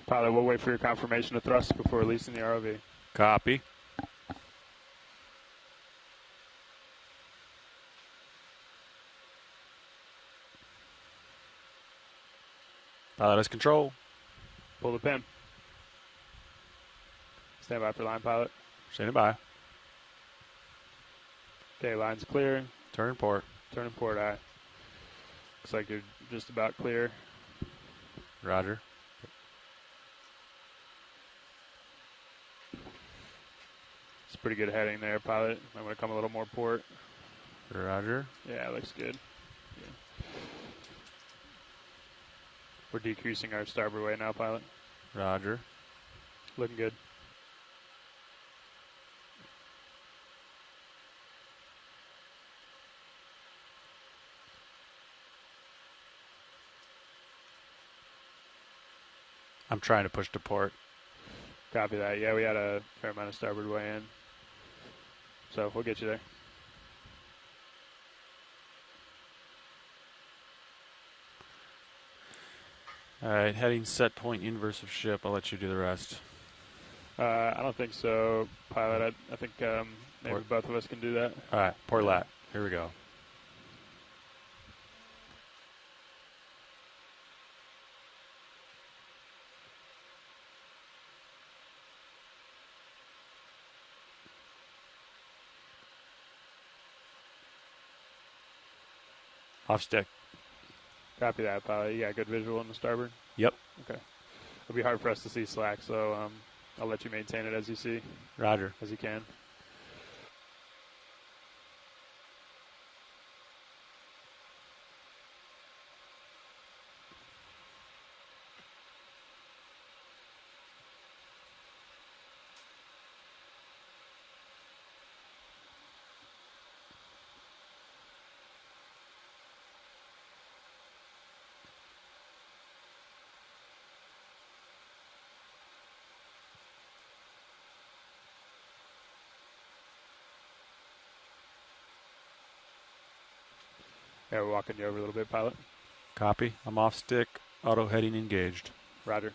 Pilot, we'll wait for your confirmation of thrust before releasing the ROV. Copy. Pilot has control. Pull the pin. Stand by for line, pilot. Standing by. Okay, line's clear. Turn port. Turn port eye. Looks like you're just about clear. Roger. It's pretty good heading there, pilot. I'm going to come a little more port. Roger. Yeah, looks good. Yeah. We're decreasing our starboard way now, pilot. Roger. Looking good. I'm trying to push to port. Copy that. Yeah, we had a fair amount of starboard way in. So we'll get you there. All right, heading set point inverse of ship. I'll let you do the rest. I don't think so, pilot. I think maybe Port. both of us can do that. All right, port lat. Here we go. Off stick. Copy that, pilot. You got good visual on the starboard? Yep. Okay. It'll be hard for us to see slack, so I'll let you maintain it as you see. Roger. As you can. Yeah, we're walking you over a little bit, pilot. Copy. I'm off stick. Auto heading engaged. Roger.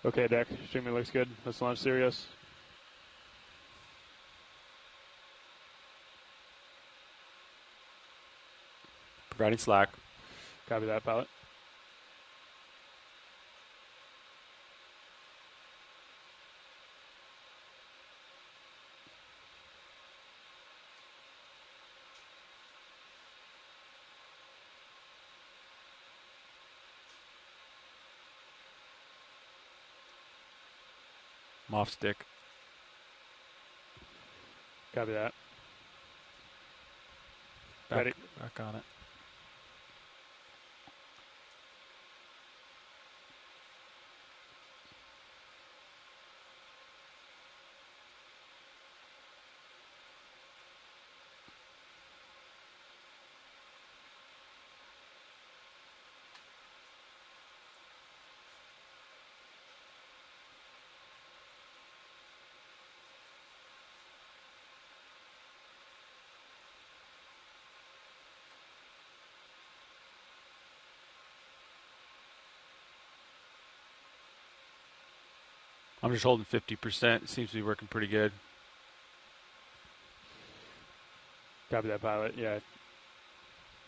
Okay, deck. Streaming looks good. Let's launch Sirius. Providing slack. Copy that, pilot. I'm off stick. Copy that. Back on it. I'm just holding 50%. It seems to be working pretty good. Copy that, pilot. Yeah.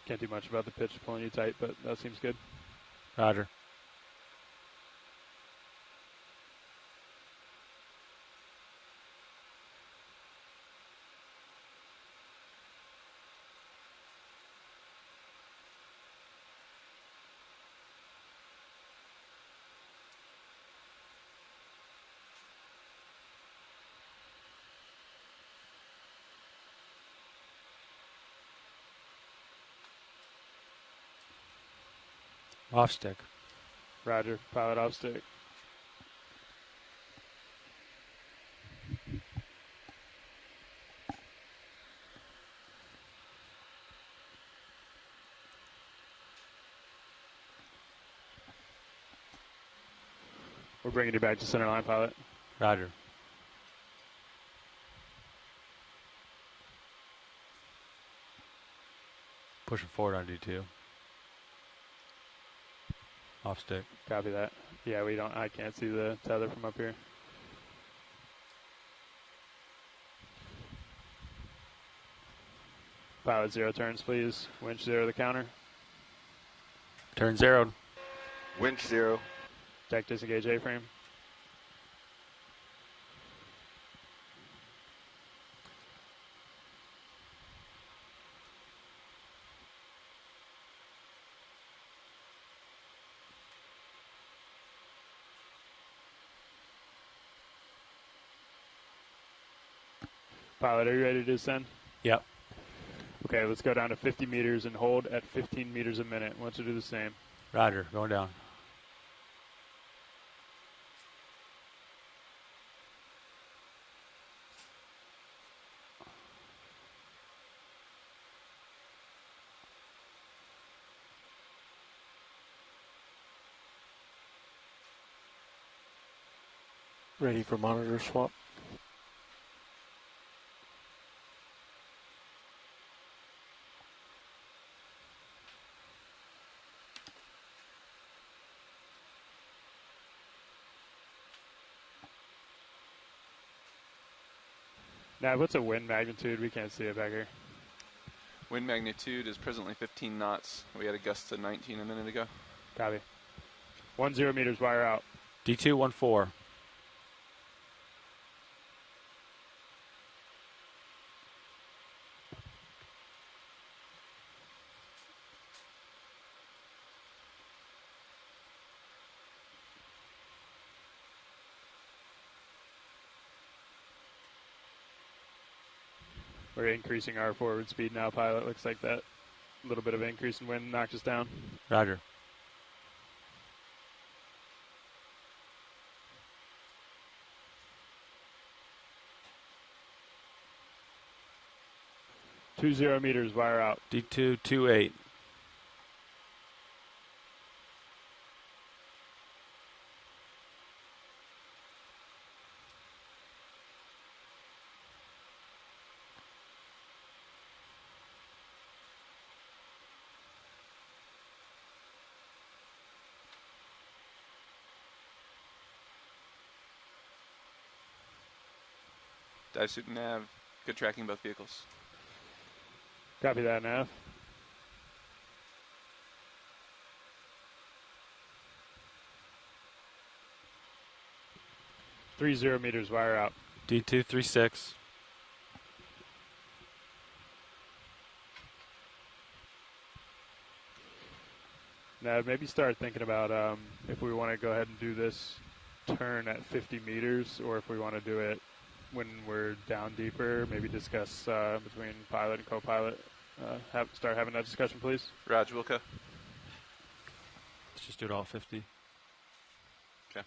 Can't do much about the pitch pulling you tight, but that seems good. Roger. Off stick. Roger. Pilot off stick. We're bringing you back to center line, pilot. Roger. Pushing forward on D2. Off stick. Copy that. Yeah, I can't see the tether from up here. Pilot 0 turns, please. Winch 0 the counter. Turn zeroed. Winch 0. Deck disengage A-frame. Pilot, are you ready to descend? Yep. Okay, let's go down to 50 meters and hold at 15 meters a minute. Want to do the same. Roger. Going down. Ready for monitor swap. Now, what's a wind magnitude? We can't see it back here. Wind magnitude is presently 15 knots. We had a gust to 19 a minute ago. Copy. 10 meters, wire out. D214. We're increasing our forward speed now, pilot. Looks like that little bit of increase in wind knocked us down. Roger. $20 meters, wire out. D228. Dive suit and nav. Good tracking both vehicles. Copy that, Nav. Three 0 meters, wire out. D236. Now, maybe start thinking about if we want to go ahead and do this turn at 50 meters, or if we want to do it when we're down deeper. Maybe discuss between pilot and co-pilot. Start having that discussion, please. Roger, Wilco. Let's just do it all 50. Okay.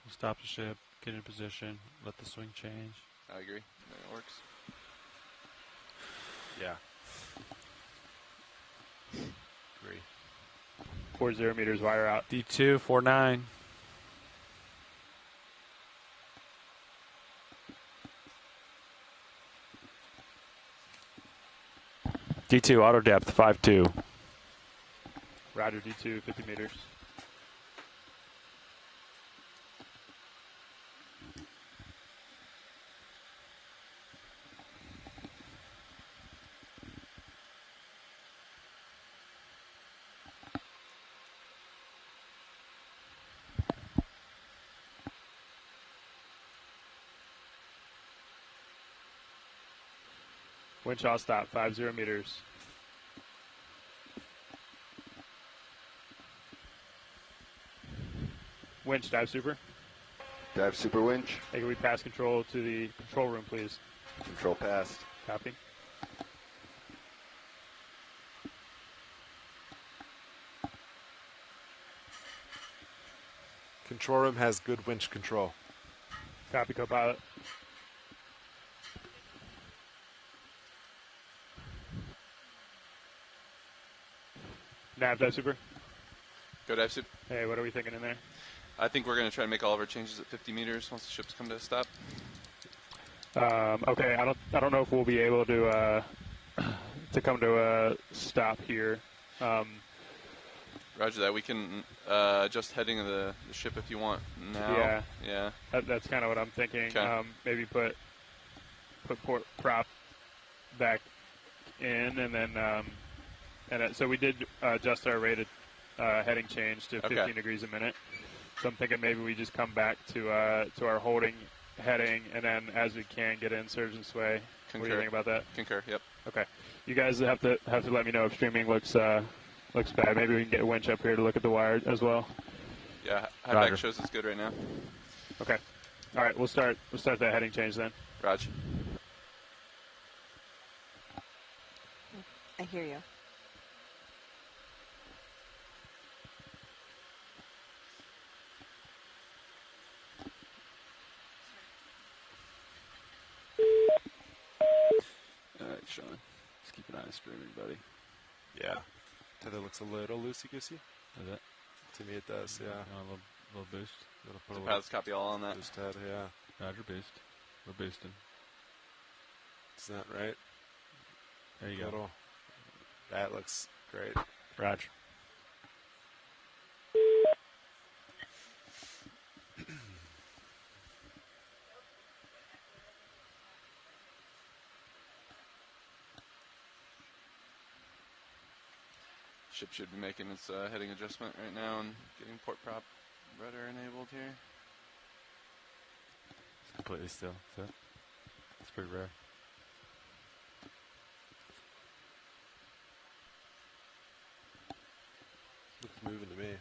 We'll stop the ship, get in position, let the swing change. I agree. That works. Yeah. Agree. 40 meters, wire out. D249. D2 auto depth 5-2. Roger, D2, 50 meters. Winch all stop, 50 meters. Winch, dive super. Dive super winch. Hey, can we pass control to the control room, please? Control passed. Copy. Control room has good winch control. Copy, co-pilot. Nav, dive super. Go dive suit. Hey, what are we thinking in there? I think we're going to try to make all of our changes at 50 meters once the ships come to a stop. Okay, I don't know if we'll be able to come to a stop here. Roger that. We can adjust heading of the ship if you want now. Yeah. Yeah. That's kind of what I'm thinking. Okay. Maybe put port prop back in, and then so we did adjust our rated heading change to 15 degrees a minute. So I'm thinking maybe we just come back to our holding heading, and then as we can get in surgeon's way. Concur. What do you think about that? Concur. Yep. Okay. You guys have to let me know if streaming looks bad. Maybe we can get a winch up here to look at the wire as well. Yeah. High back shows it's good right now. Okay. All right. We'll start that heading change then. Roger. I hear you. All right, Sean. Just keep an eye on streaming, buddy. Yeah. Tether looks a little loosey-goosey. Is it? To me it does, yeah. A little boost. Gotta put The a pilots copy all on that. boost head, yeah. Roger, boost. We're boosting. Isn't that right? There you go. Little. That looks great. Roger. Ship should be making its heading adjustment right now and getting port prop rudder enabled here. It's completely still. So it's pretty rare. Looks moving to me.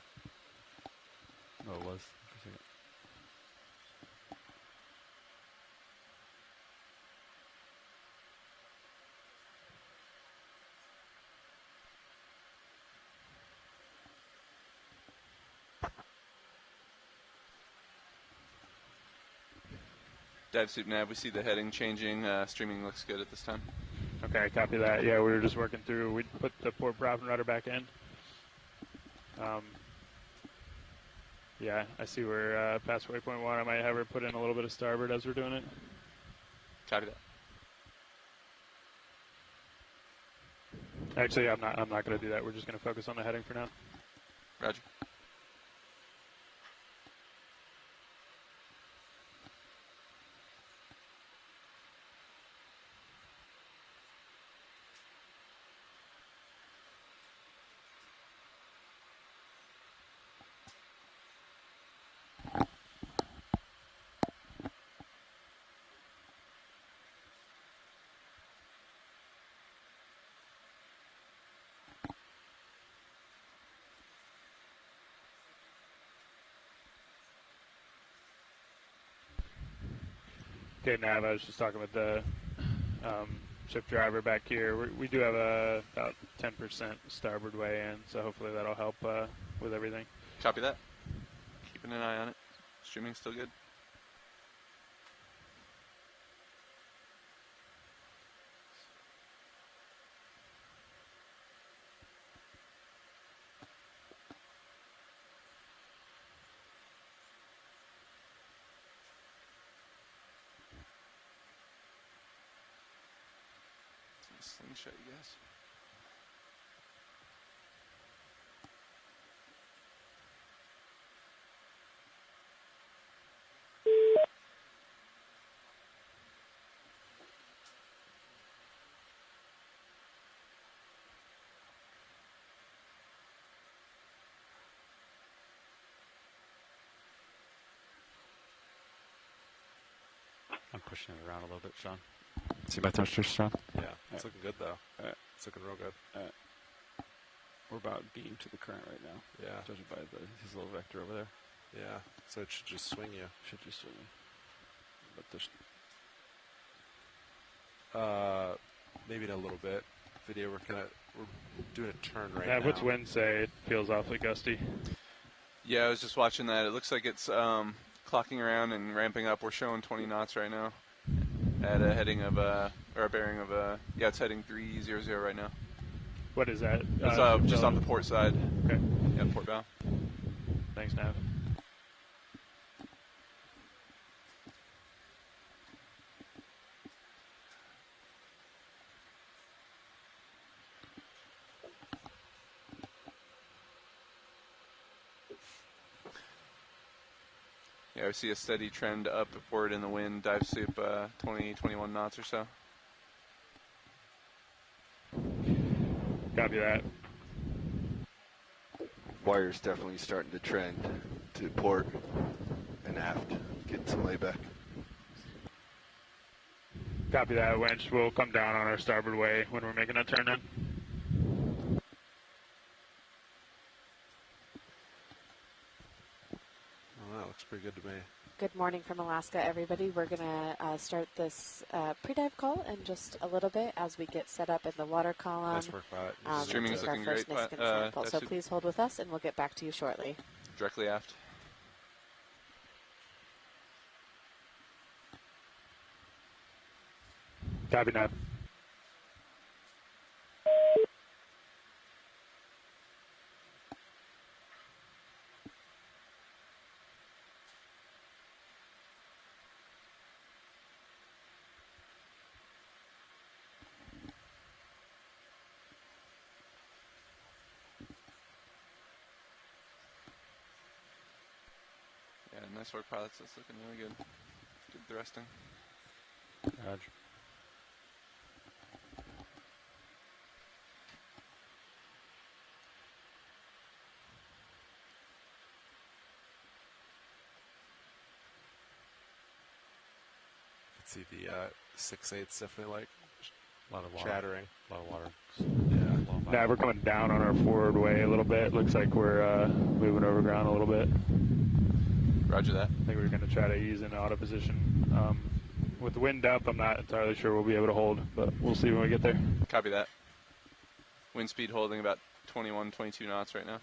Oh, it was. For a second. Dive suit nav, we see the heading changing. Streaming looks good at this time. Okay, copy that. Yeah, we were just working through. We put the port prop and rudder back in. Yeah, I see we're past waypoint 1. I might have her put in a little bit of starboard as we're doing it. Copy that. Actually, I'm not going to do that. We're just going to focus on the heading for now. Roger. Okay, Nav, I was just talking with the ship driver back here. We do have about 10% starboard way in, so hopefully that'll help with everything. Copy that. Keeping an eye on it. Streaming's still good. Slingshot, you guys. I'm pushing it around a little bit, Sean. See my thrusters, Sean? Yeah, it's looking good though. It's looking real good. We're about beam to the current right now. Yeah. Judging by his little vector over there. Yeah, so it should just swing you. Should just swing me. But there's... Maybe in a little bit. Video, we're doing a turn right now. Nav, what's wind say? It feels awfully gusty. Yeah, I was just watching that. It looks like it's clocking around and ramping up. We're showing 20 knots right now at a heading of or a bearing of yeah, it's heading 300 right now. What is that? It's just off the port side. Okay. Yeah, port bow. Thanks, Nav. Yeah, we see a steady trend upward in the wind. Dive soup 20, 21 knots or so. Copy that. Wire's definitely starting to trend to port and aft. Getting some layback. Copy that, winch. We'll come down on our starboard way when we're making a turn in. Well, that looks pretty good to me. Good morning from Alaska, everybody. We're going to start this pre-dive call in just a little bit as we get set up in the water column. Nice work, Pilot. Streaming is take our looking first great, Niskin sample. So that's please hold with us, and we'll get back to you shortly. Directly aft. Copy, Nav. Yeah, nice work, pilots. That's looking really good. Good thrusting. Roger. See the 6/8's definitely like A lot of water. chattering. A lot of water. Yeah. Nav, we're coming down on our forward way a little bit. Looks like we're moving over ground a little bit. Roger that. I think we're going to try to ease into auto position. With the wind up, I'm not entirely sure we'll be able to hold, but we'll see when we get there. Copy that. Wind speed holding about 21, 22 knots right now.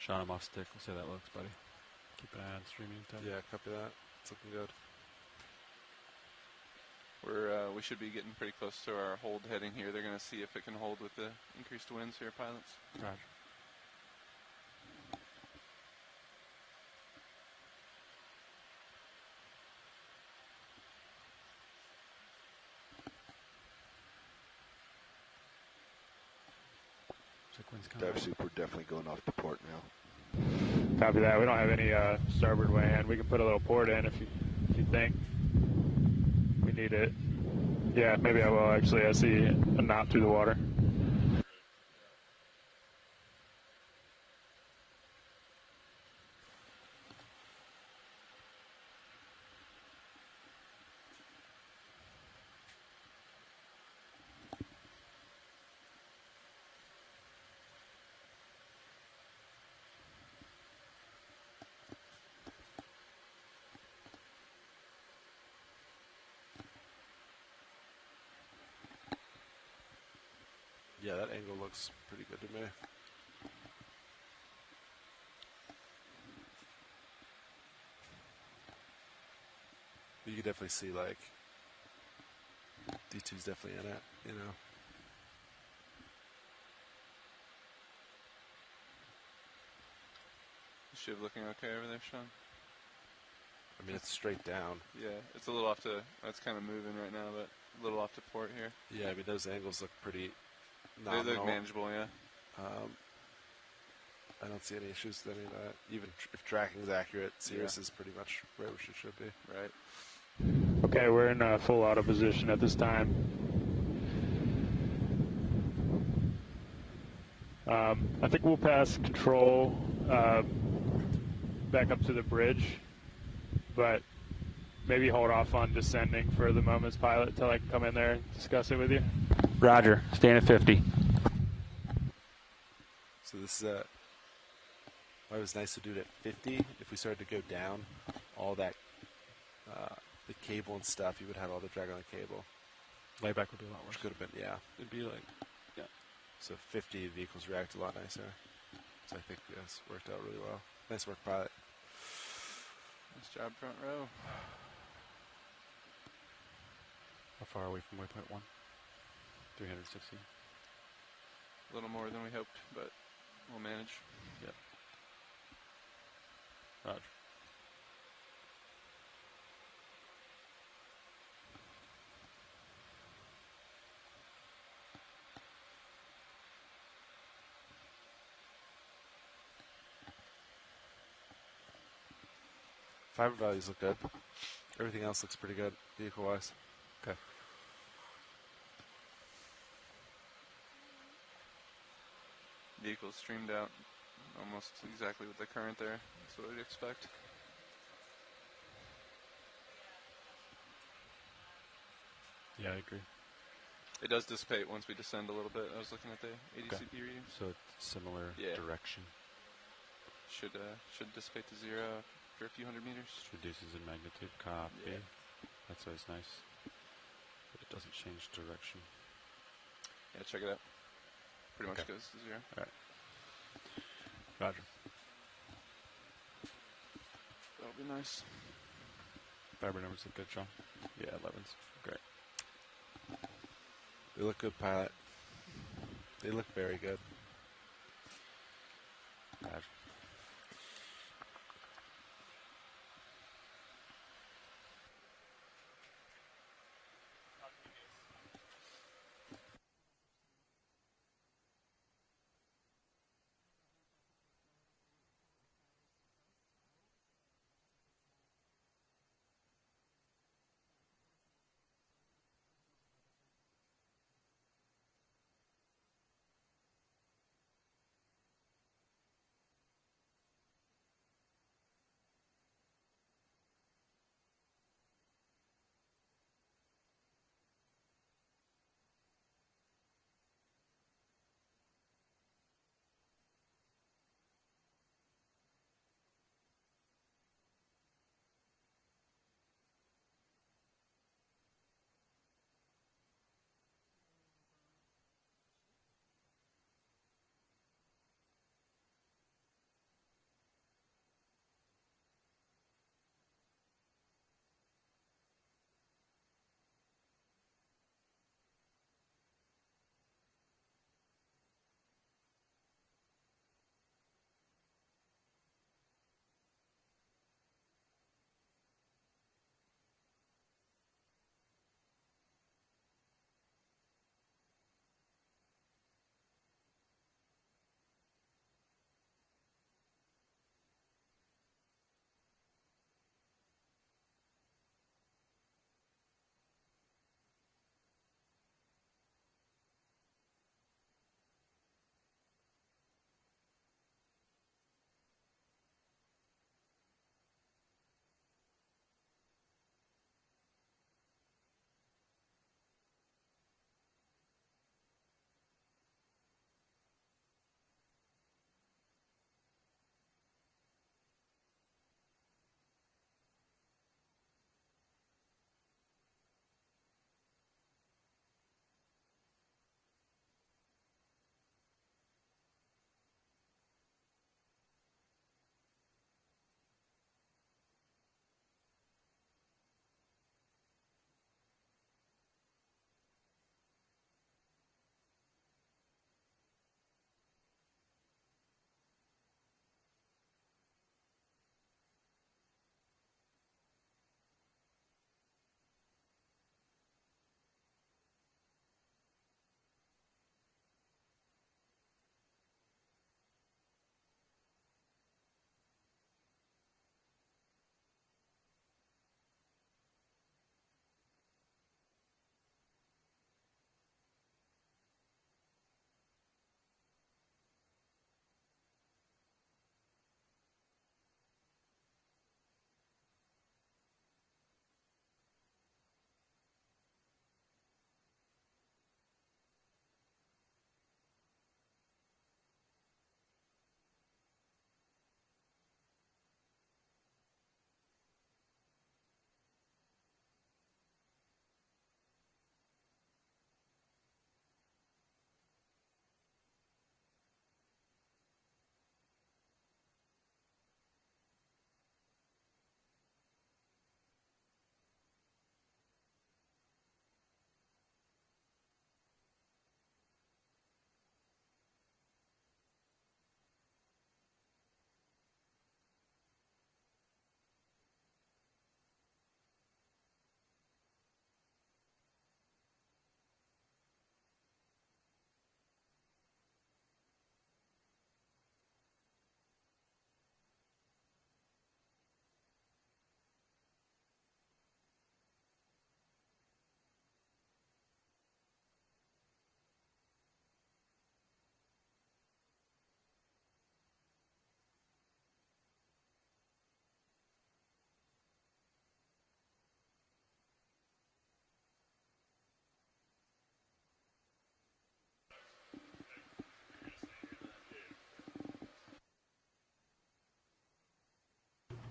Sean, I'm off stick. We'll see how that looks, buddy. Keep an eye on streaming time. Yeah, copy that. It's looking good. We should be getting pretty close to our hold heading here. They're going to see if it can hold with the increased winds here, pilots. Roger. Traffic wind's coming. Dive Super definitely going off to port now. Copy that. We don't have any starboard way in. We can put a little port in if you think we need it. Yeah, maybe I will actually. I see a knot through the water. Yeah, that angle looks pretty good to me. But you can definitely see, like, D2's definitely in it, you know. Is Shiv looking okay over there, Sean? I mean, it's straight down. Yeah, it's a little off to, it's kind of moving right now, but a little off to port here. Yeah, I mean, those angles look pretty They nominal. look manageable, yeah. I don't see any issues with any of that. Even if tracking's accurate, Cirrus is pretty much where it should be. Right. Okay, we're in full auto position at this time. I think we'll pass control back up to the bridge, but maybe hold off on descending for the moment's pilot until I can come in there and discuss it with you. Roger. Staying at 50. So this is why it was nice to do it at 50. If we started to go down, all that, the cable and stuff, you would have all the drag on the cable. Layback would be a lot worse. Which could have been, yeah. It'd be like, yeah. So 50, the vehicles react a lot nicer. So I think this worked out really well. Nice work, pilot. Nice job, front row. How far away from waypoint 1? 360. A little more than we hoped, but we'll manage. Yep. Roger. Fiber values look good. Everything else looks pretty good, vehicle-wise. Okay. Vehicles streamed out almost exactly with the current there. That's what we'd expect. Yeah, I agree. It does dissipate once we descend a little bit. I was looking at the ADCP readings. So it's similar direction. Should dissipate to 0 after a few hundred meters. Just reduces in magnitude. Copy. Yeah. That's always nice. But it doesn't change direction. Yeah, check it out. Pretty much Okay. goes to 0. All right. Roger. That'll be nice. Fiber numbers look good, Sean. Yeah, 11's great. They look good, pilot. They look very good. Roger.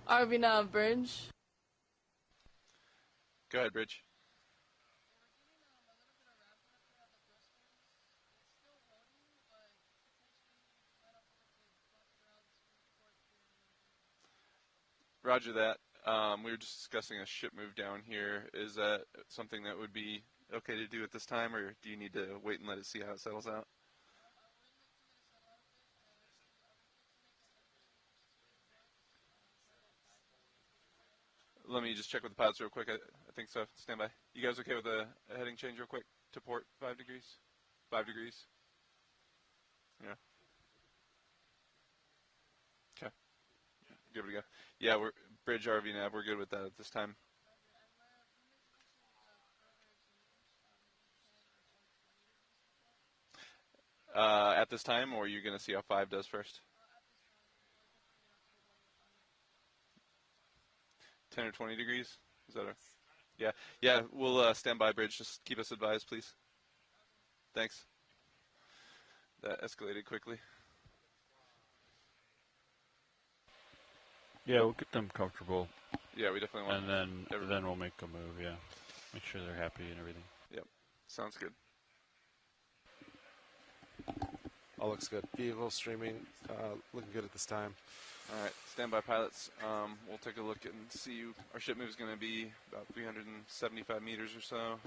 RV nav bridge. Go ahead, Bridge. Roger that. We were just discussing a ship move down here. Is that something that would be okay to do at this time, or do you need to wait and let it see how it settles out? Let me just check with the pilots real quick. I think so. Stand by. You guys okay with a heading change real quick to port 5 degrees? 5 degrees? Yeah. Okay. Yeah, give it a go. Yeah, we're Bridge RV nav. We're good with that at this time. At this time, or are you going to see how 5 does first? 10 or 20 degrees? Is that a... Yeah. Yeah, we'll stand by, Bridge. Just keep us advised, please. Thanks. That escalated quickly. Yeah, we'll get them comfortable. Yeah, we definitely want. And then we'll make a move. Yeah, make sure they're happy and everything. Yep, sounds good. All looks good. Vehicle streaming, looking good at this time. All right, stand by, pilots. We'll take a look and see. Our ship move is going to be about 375 meters or so.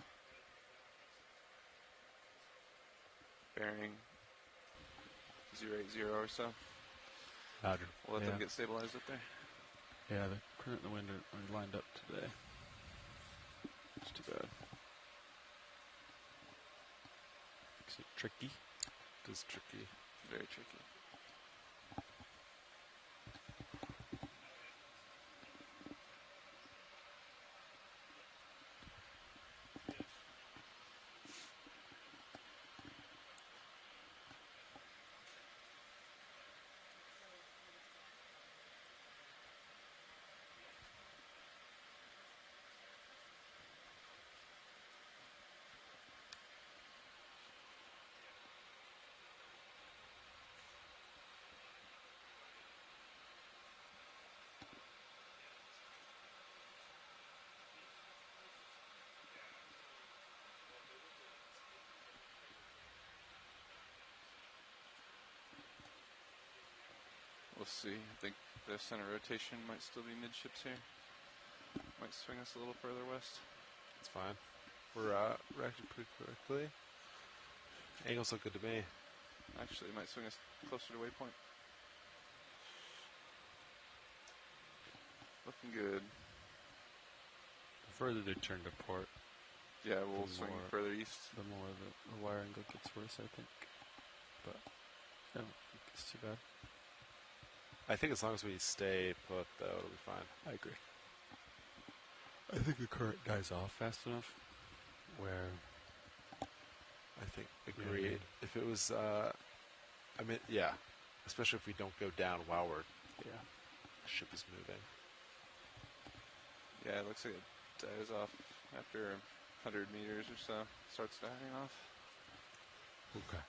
Bearing 080 or so. Roger. We'll let them get stabilized up there. Yeah, the current and the wind are lined up today. It's too bad. Makes it tricky. It is tricky. Very tricky. We'll see. I think the center rotation might still be midships here. Might swing us a little further west. It's fine. We're reacting pretty quickly. Angles look good to me. Actually, it might swing us closer to waypoint. Looking good. The further they turn to port, yeah, we'll swing further east. The more the wire angle gets worse, I think. But I don't think it's too bad. I think as long as we stay put, though, it'll be fine. I agree. I think the current dies off fast enough where... I think, agreed. If it was, I mean, yeah. Especially if we don't go down while the ship is moving. Yeah, it looks like it dies off after 100 meters or so. Starts dying off. Okay.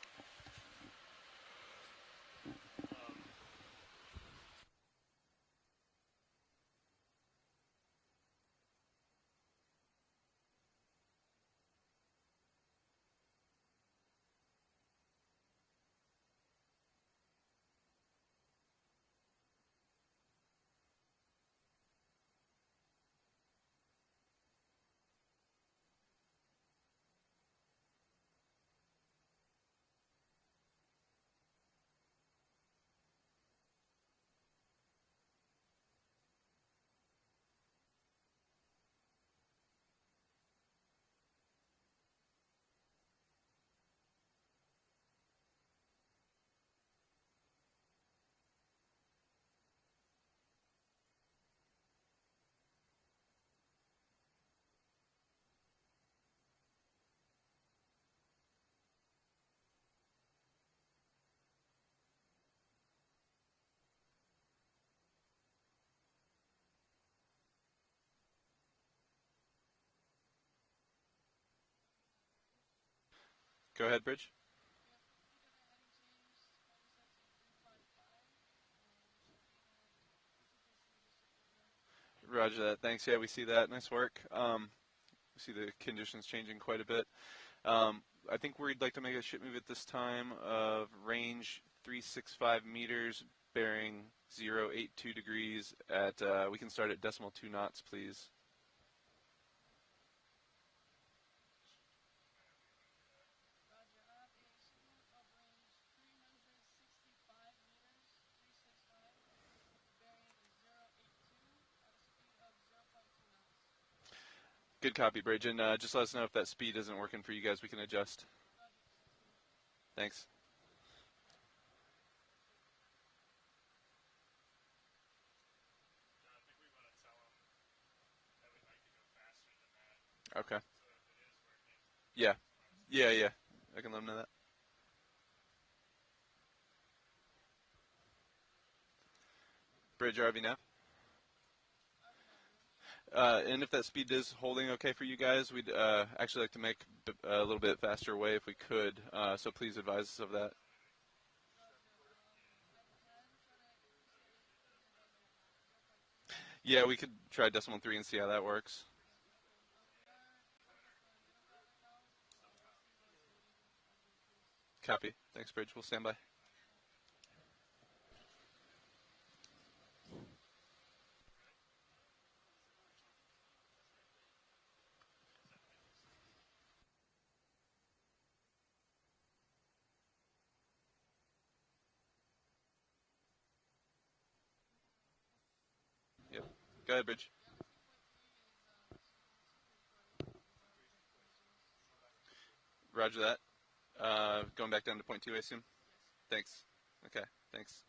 Go ahead, Bridge. Roger that. Thanks. Yeah, we see that. Nice work. We see the conditions changing quite a bit. I think we'd like to make a ship move at this time of range 365 meters, bearing 082 degrees. At we can start at decimal 2 knots, please. Good copy, Bridge. And just let us know if that speed isn't working for you guys. We can adjust. Thanks. Okay. Yeah. Yeah. I can let them know that. Bridge RV nav. And if that speed is holding okay for you guys, we'd actually like to make a little bit faster way if we could. So please advise us of that. Yeah, we could try decimal 3 and see how that works. Copy. Thanks, Bridge. We'll stand by. Yep. Go ahead, Bridge. Roger that. Going back down to point 2, I assume? Thanks. Okay, thanks.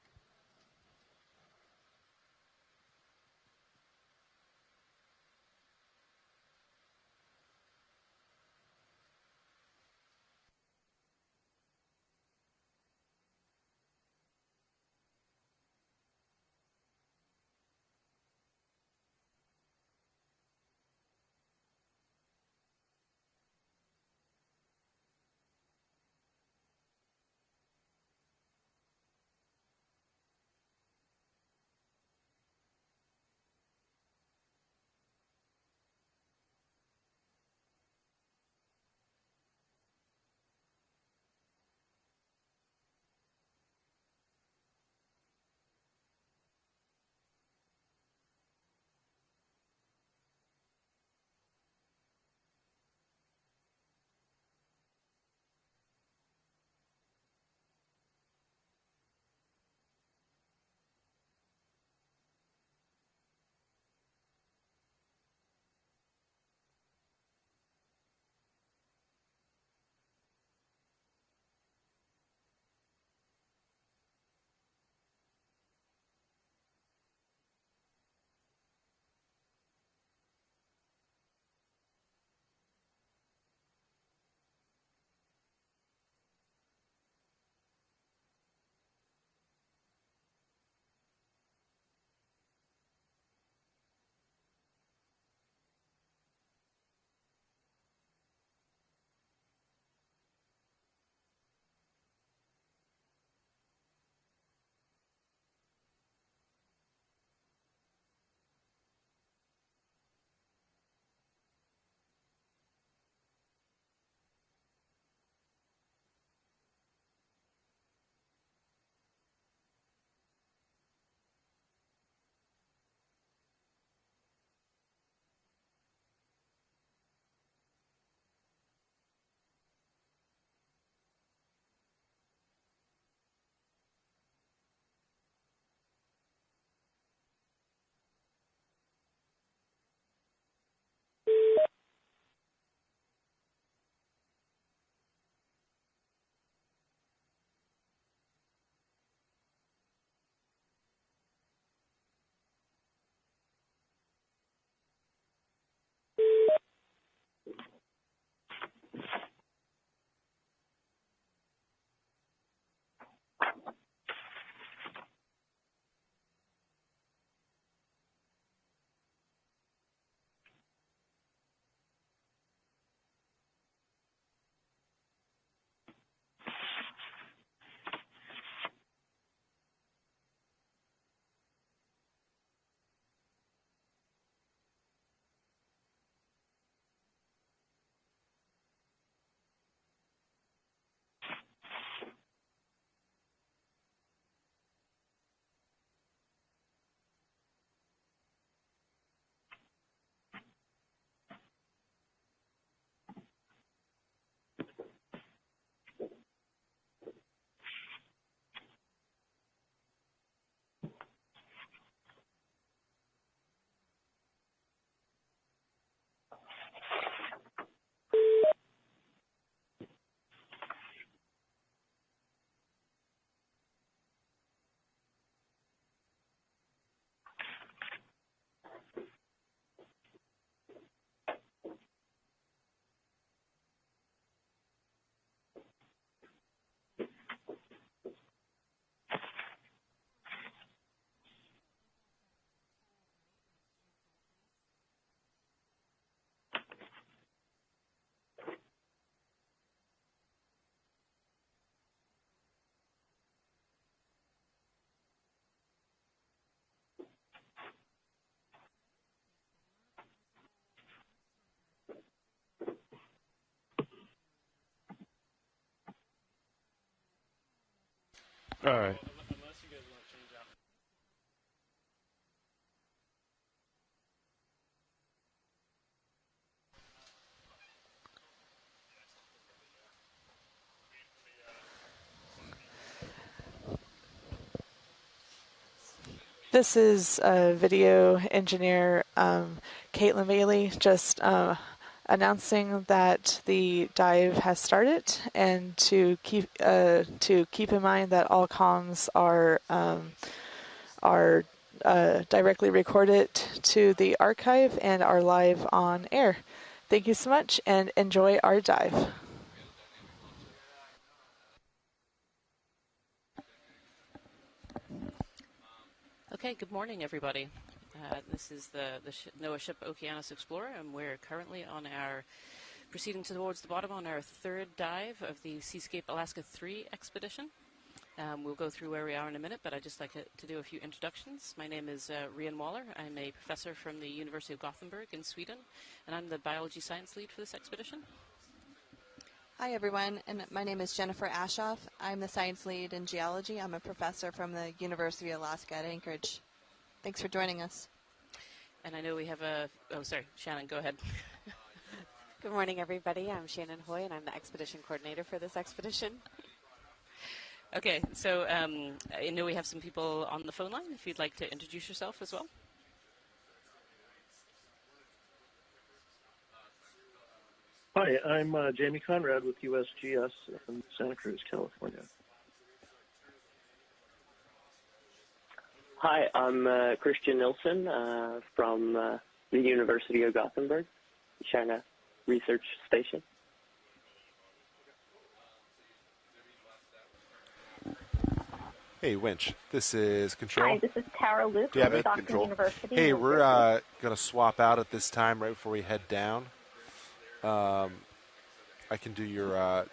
All right. This is video engineer Caitlin Bailey, just announcing that the dive has started, and to keep in mind that all comms are directly recorded to the archive and are live on air. Thank you so much, and enjoy our dive. Okay, good morning, everybody. This is the NOAA ship Okeanos Explorer, and we're currently on our proceeding towards the bottom on our third dive of the Seascape Alaska 3 expedition. We'll go through where we are in a minute, but I'd just like to do a few introductions. My name is Rian Waller. I'm a professor from the University of Gothenburg in Sweden, and I'm the biology science lead for this expedition. Hi, everyone, and my name is Jennifer Ashoff. I'm the science lead in geology. I'm a professor from the University of Alaska at Anchorage. Thanks for joining us. And I know we have Shannon, go ahead. Good morning, everybody. I'm Shannon Hoy, and I'm the expedition coordinator for this expedition. Okay, so I know we have some people on the phone line. If you'd like to introduce yourself as well. Hi, I'm Jamie Conrad with USGS in Santa Cruz, California. Hi, I'm Christian Nilsson from the University of Gothenburg, China Research Station. Hey, Winch. This is Control. Hi, this is Tara Luke Do you have from it? Stockton Control. University. Hey, we're going to swap out at this time right before we head down. I can do your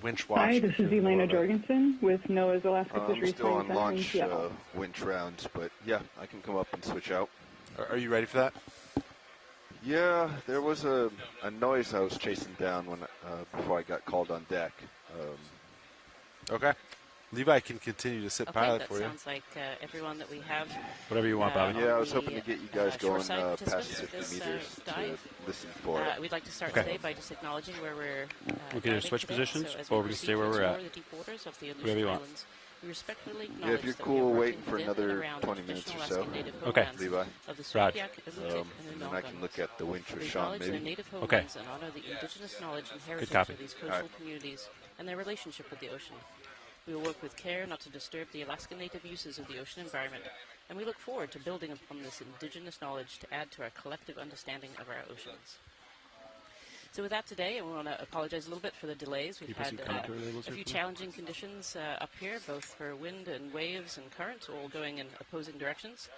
winch watch. Hi, this is Elena Jorgensen with NOAA's Alaska I'm Fisheries still on Science Center in launch Seattle. winch rounds, but yeah, I can come up and switch out. Are you ready for that? Yeah, there was a noise I was chasing down when before I got called on deck. Okay. Levi can continue to sit pilot for you. Okay, that sounds like everyone that we have. Whatever you want, Bobby. Yeah, I was hoping to get you guys going shoreside past participants 50 of this, meters to dive. listen for it. We'd like to start Okay. today by just acknowledging where we're We can either switch today. positions, So as or we can proceed stay where to we're explore at. the deep waters of the Whatever Aleutian you want. Islands, we respectfully Yeah, acknowledge if you're that we are cool working waiting for within and another around the 20 minutes or traditional so, Alaskan native Okay. homelands Levi. of the Raj. Swabiak, Alutiiq, and the and then I can look at the winch with We Sean, acknowledge their maybe. native Okay. homelands and honor the indigenous knowledge and heritage copy. of these All coastal right. communities and their relationship with the ocean. We will work with care not to disturb the Alaskan native uses of the ocean environment, and we look forward to building upon this indigenous knowledge to add to our collective understanding of our oceans. So with that today, I want to apologize a little bit for the delays. We've Keep us had some commentary labels a here few for me. challenging conditions up here, both for wind and waves and current, all going in opposing directions.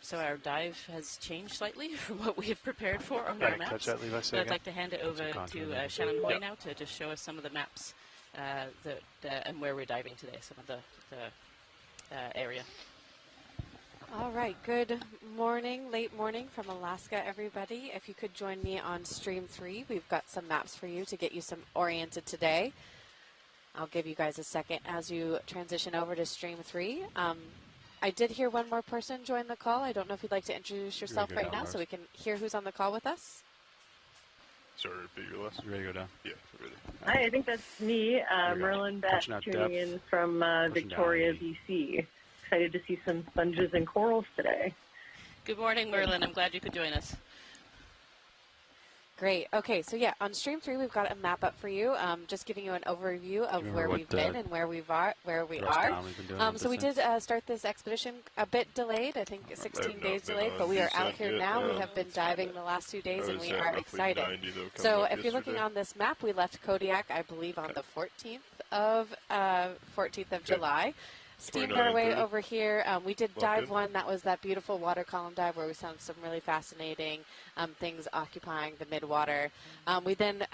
So our dive has changed slightly from what we have prepared for on our maps. Catch that, Levi, say But I'd again? like to hand it over Some contour to labels. Shannon Hoy Yep. now to just show us some of the maps and where we're diving today, some of the area. All right, good morning, late morning from Alaska, everybody. If you could join me on Stream 3, we've got some maps for you to get you some oriented today. I'll give you guys a second as you transition over to Stream 3. I did hear one more person join the call. I don't know if you'd like to introduce yourself go right down, now Lars? so we can hear who's on the call with us. Sorry, repeat your last. You ready to go down? Yeah, ready. Hi, I think that's me, we go. Merlin Beck, Punching out tuning depth, in from pushing Victoria, down. BC. Excited to see some sponges and corals today. Good morning, Merlin. I'm glad you could join us. Great. Okay, so yeah, on Stream 3, we've got a map up for you, just giving you an overview of remember where what, we've been and where we are. Ross we've been doing with So we this did start this expedition a bit delayed, I think 16 days delayed, but we are out here now. We have been diving the last 2 days, and we are excited. So if you're looking on this map, we left Kodiak, I believe, on the 14th of July. steamed our way 29:30. over here. We did Locked dive in. one. That was that beautiful water column dive where we found some really fascinating things occupying the midwater. We then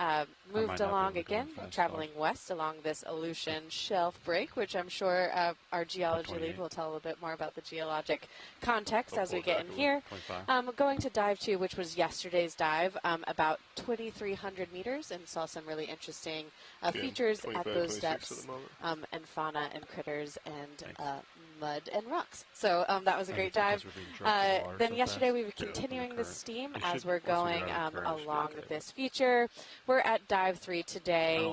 moved might not be along able to go again, fast, traveling west along this Aleutian shelf break, which I'm sure our geology lead 28. will tell a little bit more about the geologic context I'll as we pull get back in a here. 25. Going to dive 2, which was yesterday's dive, about 2,300 meters, and saw some really interesting features at 25, those 26 at depths, the moment. and fauna and critters and mud and rocks. So that was a great dive. Then yesterday we were continuing the steam as we're going along this feature. We're at dive 3 today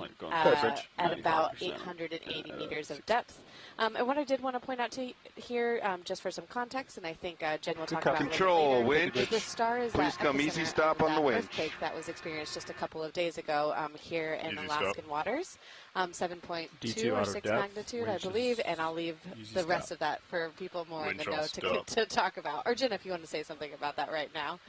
at about 880 meters of depth. And what I did want to point out to here, just for some context, and I think Jen will talk about Control, it later, winch. is the star is Please that come easy epicenter stop of on the that winch. earthquake that was experienced just a couple of days ago here in Easy Alaskan stop. waters. 7.2 D2 or outer 6 depth, magnitude, I winch believe, is and I'll leave easy the rest stop. of that for people more in the Winch on know stop. to talk about. Or Jen, if you want to say something about that right now.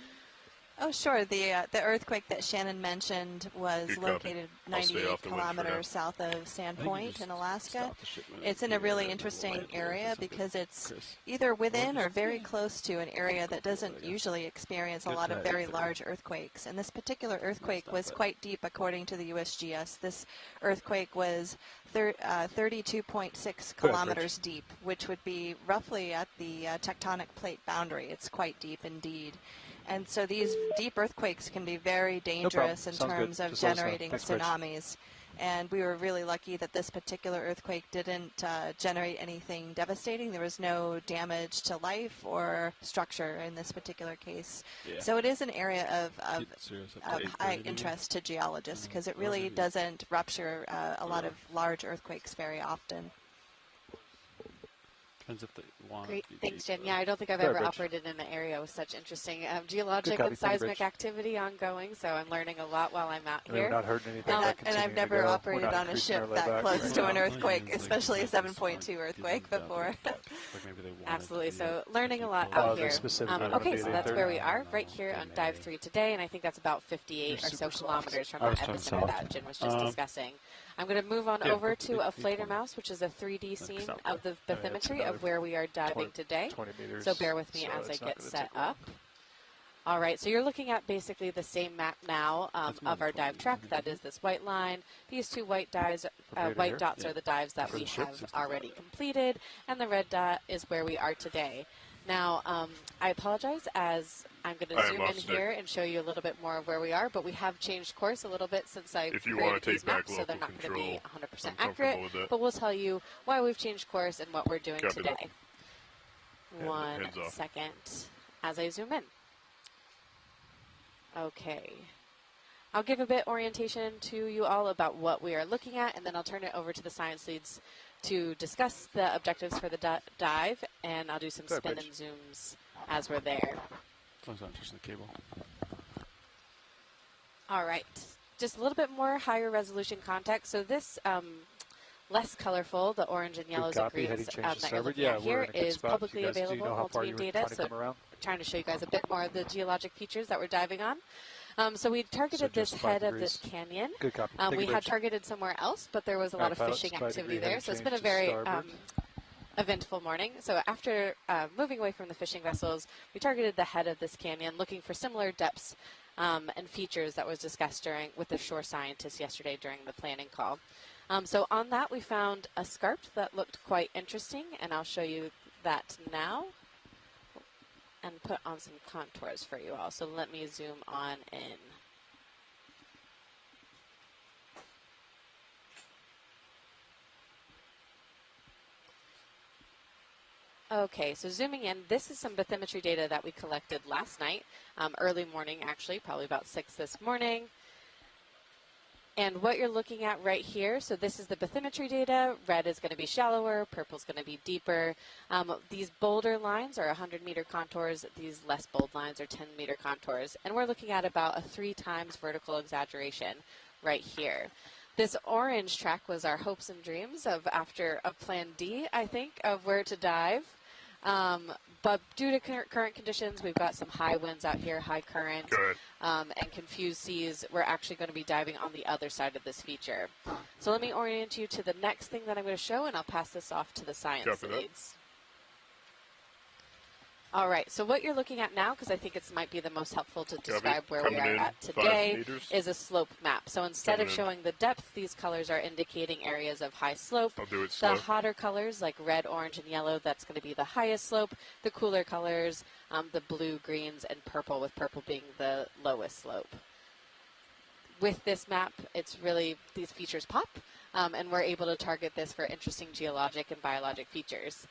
Oh, sure. The earthquake that Shannon mentioned was Good copy. located I'll stay 98 off the winch for now. kilometers south of Sand I think you Point just in Alaska. stop the shipment It's in a here really and interesting light there or area something. because it's Chris. either within or just- very close to an area that doesn't usually experience a Good lot of tag, very too. large earthquakes. And this particular earthquake not was bad. quite deep according to the USGS. This earthquake was 32.6 kilometers deep, which would be roughly at the tectonic plate boundary. It's quite deep indeed. And so these deep earthquakes can be very dangerous in Sounds good. terms of Just let us know. generating Thanks, Rich. tsunamis. And we were really lucky that this particular earthquake didn't generate anything devastating. There was no damage to life or structure in this particular case. Yeah. So it is an area of Keep serious up to of 8:30 high maybe. interest to geologists because it Or really maybe- doesn't rupture a lot of large earthquakes very often. Depends if they want Great, it to be thanks, deep, Jen. Yeah, I don't think I've Go ever ahead, Rich. operated in an area with such interesting geologic copy. and Thank you, seismic Rich. activity ongoing, so I'm learning a lot while I'm out We're here. not hurting anything. And, by and I've continuing to never go. We're operated not on a increasing our ship that layback. close Right to now, an my earthquake, hands, like, especially a it's hard 7.2 to earthquake get them before. down to depth. Like maybe they want it to Absolutely. be So at learning a lot 50 out the here. specific amount of Okay, data so that's there. where we are, right here on dive 3 today, and I think that's about 58 or so kilometers from the epicenter that Jen was just discussing. I'm going to move on over to a flater mouse, which is a 3D scene of the bathymetry of where we are diving today. 20 meters. So bear with me as I it's not get gonna set take long. up. All right, so you're looking at basically the same map now of our dive track. That is this white line. These two white dives, white dots are the dives that we have already completed, and the red dot is where we are today. Now, I apologize as I'm going to zoom in here and show you a little bit more of where we are, but we have changed course a little bit since I If you created want to these take back maps, so they're local not going to be control, 100% I'm comfortable accurate, with that. but we'll tell you why we've changed course and what we're doing Copy that. today. And One hands off. second as I zoom in. Okay. I'll give a bit orientation to you all about what we are looking at, and then I'll turn it over to the science leads to discuss the objectives for the dive, and I'll do some Go ahead, spin Rich. and zooms as we're there. As long as I'm not touching the cable. All right. Just a little bit more higher resolution context. So this less colorful, the orange and yellows and copy. Heading greens change to that you're starboard. looking Yeah, at we're here in a good is spot. publicly You guys, do you available know how far you multibeam were data. trying to So come around? trying to show you guys a bit more of the geologic features that we're diving on. So we targeted So this just 5 head of this degrees. canyon. Good copy. Thank We you, had Rich. targeted somewhere else, but there was a All lot right, of pilots, fishing 5 activity degree there. So it's been a heading change very to starboard. eventful morning. So after moving away from the fishing vessels, we targeted the head of this canyon, looking for similar depths and features that was discussed with the shore scientists yesterday during the planning call. So on that, we found a scarp that looked quite interesting, and I'll show you that now and put on some contours for you all. So let me zoom on in. Okay, so zooming in, this is some bathymetry data that we collected last night, early morning actually, probably about 6 this morning. And what you're looking at right here, so this is the bathymetry data. Red is going to be shallower, purple is going to be deeper. These bolder lines are 100-meter contours. These less bold lines are 10-meter contours. And we're looking at about a 3 times vertical exaggeration right here. This orange track was our hopes and dreams of Plan D, I think, of where to dive. but due to current conditions, we've got some high winds out here, high current, and confused seas. We're actually going to be diving on the other side of this feature. So let me orient you to the next thing that I'm going to show, and I'll pass this off to the science aids. All right, so what you're looking at now, because I think it might be the most helpful to describe where we are at today, is a slope map. So instead of showing the depth, these colors are indicating areas of high slope. I'll do it slow. The hotter colors, like red, orange, and yellow, that's going to be the highest slope. The cooler colors, the blue, greens, and purple, with purple being the lowest slope. With this map, it's really, these features pop, and we're able to target this for interesting geologic and biologic features.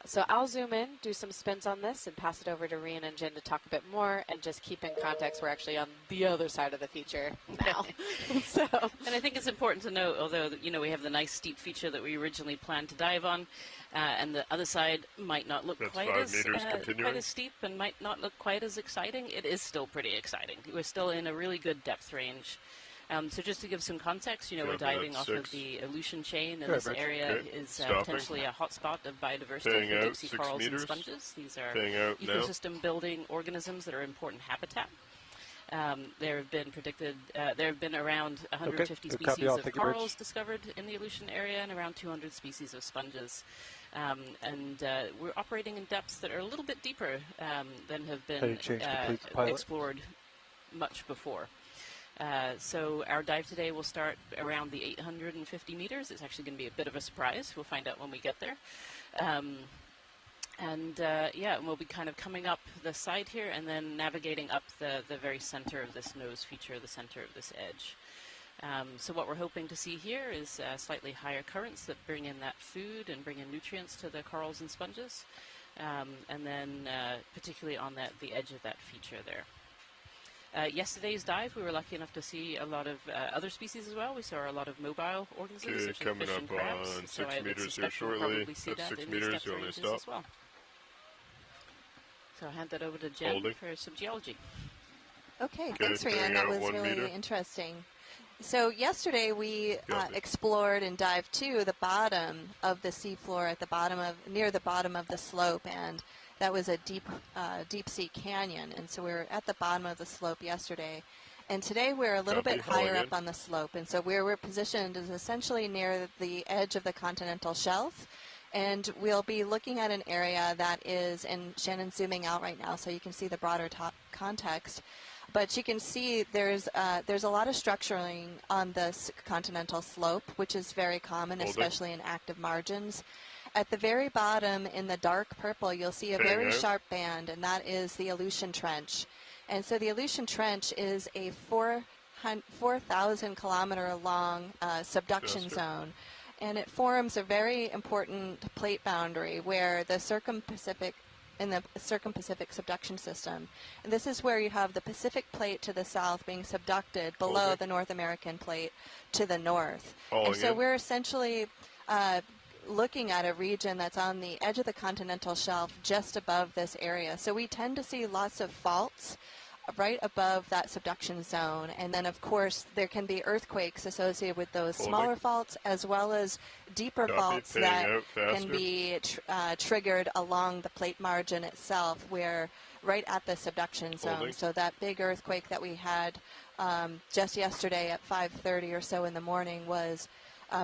So I'll zoom in, do some spins on this, and pass it over to Rian and Jen to talk a bit more, and just keep in context, we're actually on the other side of the feature now. And I think it's important to note, although, you know, we have the nice steep feature that we originally planned to dive on, and the other side might not look quite as steep and might not look quite as exciting, it is still pretty exciting. We're still in a really good depth range. So just to give some context, you know, we're diving off of the Aleutian chain, and this area is potentially a hotspot of biodiversity for deep sea corals and sponges. These are ecosystem-building organisms that are important habitat. There have been around 150 species of corals discovered in the Aleutian area, and around 200 species of sponges. We're operating in depths that are a little bit deeper than have been explored much before. So our dive today will start around the 850 meters. It's actually going to be a bit of a surprise. We'll find out when we get there. And we'll be kind of coming up the side here and then navigating up the very center of this nose feature, the center of this edge. So what we're hoping to see here is slightly higher currents that bring in that food and bring in nutrients to the corals and sponges. And then particularly on the edge of that feature there. Yesterday's dive, we were lucky enough to see a lot of other species as well. We saw a lot of mobile organisms, such as fish and crabs. On 6 meters here shortly. That's 6 meters, you want me to stop? As well. So I'll hand that over to Jen for some geology. Okay, thanks, Rian. That was really interesting. So yesterday we explored and dived to the bottom of the seafloor at the bottom of near the bottom of the slope, and that was a deep sea canyon. And so we were at the bottom of the slope yesterday, and today we're a little bit higher up on the slope. And so where we're positioned is essentially near the edge of the continental shelf, and we'll be looking at an area that is, and Shannon's zooming out right now so you can see the broader context. But you can see there's a lot of structuring on this continental slope, which is very common, especially in active margins. At the very bottom, in the dark purple, you'll see a very sharp band, and that is the Aleutian Trench. And so the Aleutian Trench is a 4,000 kilometer long subduction zone, and it forms a very important plate boundary where the in the circumpacific subduction system. And this is where you have the Pacific plate to the south being subducted below the North American plate to the north. And so we're essentially looking at a region that's on the edge of the continental shelf just above this area. So we tend to see lots of faults right above that subduction zone. And then, of course, there can be earthquakes associated with those smaller faults, as well as deeper faults that can be triggered along the plate margin itself, where right at the subduction zone. So that big earthquake that we had just yesterday at 5:30 or so in the morning was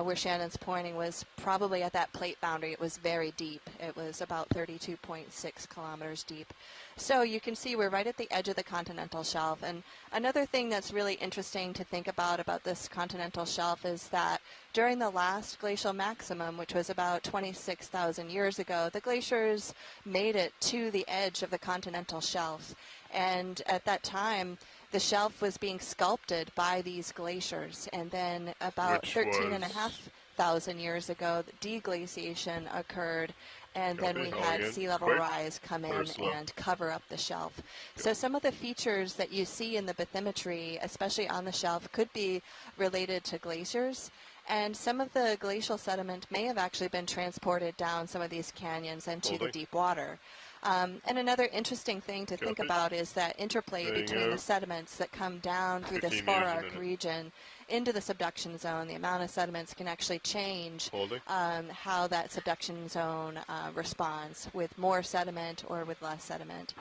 where Shannon's pointing, was probably at that plate boundary. It was very deep. It was about 32.6 kilometers deep. So you can see we're right at the edge of the continental shelf. And another thing that's really interesting to think about this continental shelf is that during the last glacial maximum, which was about 26,000 years ago, the glaciers made it to the edge of the continental shelf. And at that time, the shelf was being sculpted by these glaciers, and then about 13,500 years ago, the deglaciation occurred, and then we had sea level rise come in and cover up the shelf. So some of the features that you see in the bathymetry, especially on the shelf, could be related to glaciers, and some of the glacial sediment may have actually been transported down some of these canyons into the deep water. And another interesting thing to think about is that interplay between the sediments that come down through this forearc region into the subduction zone, the amount of sediments can actually change how that subduction zone responds with more sediment or with less sediment.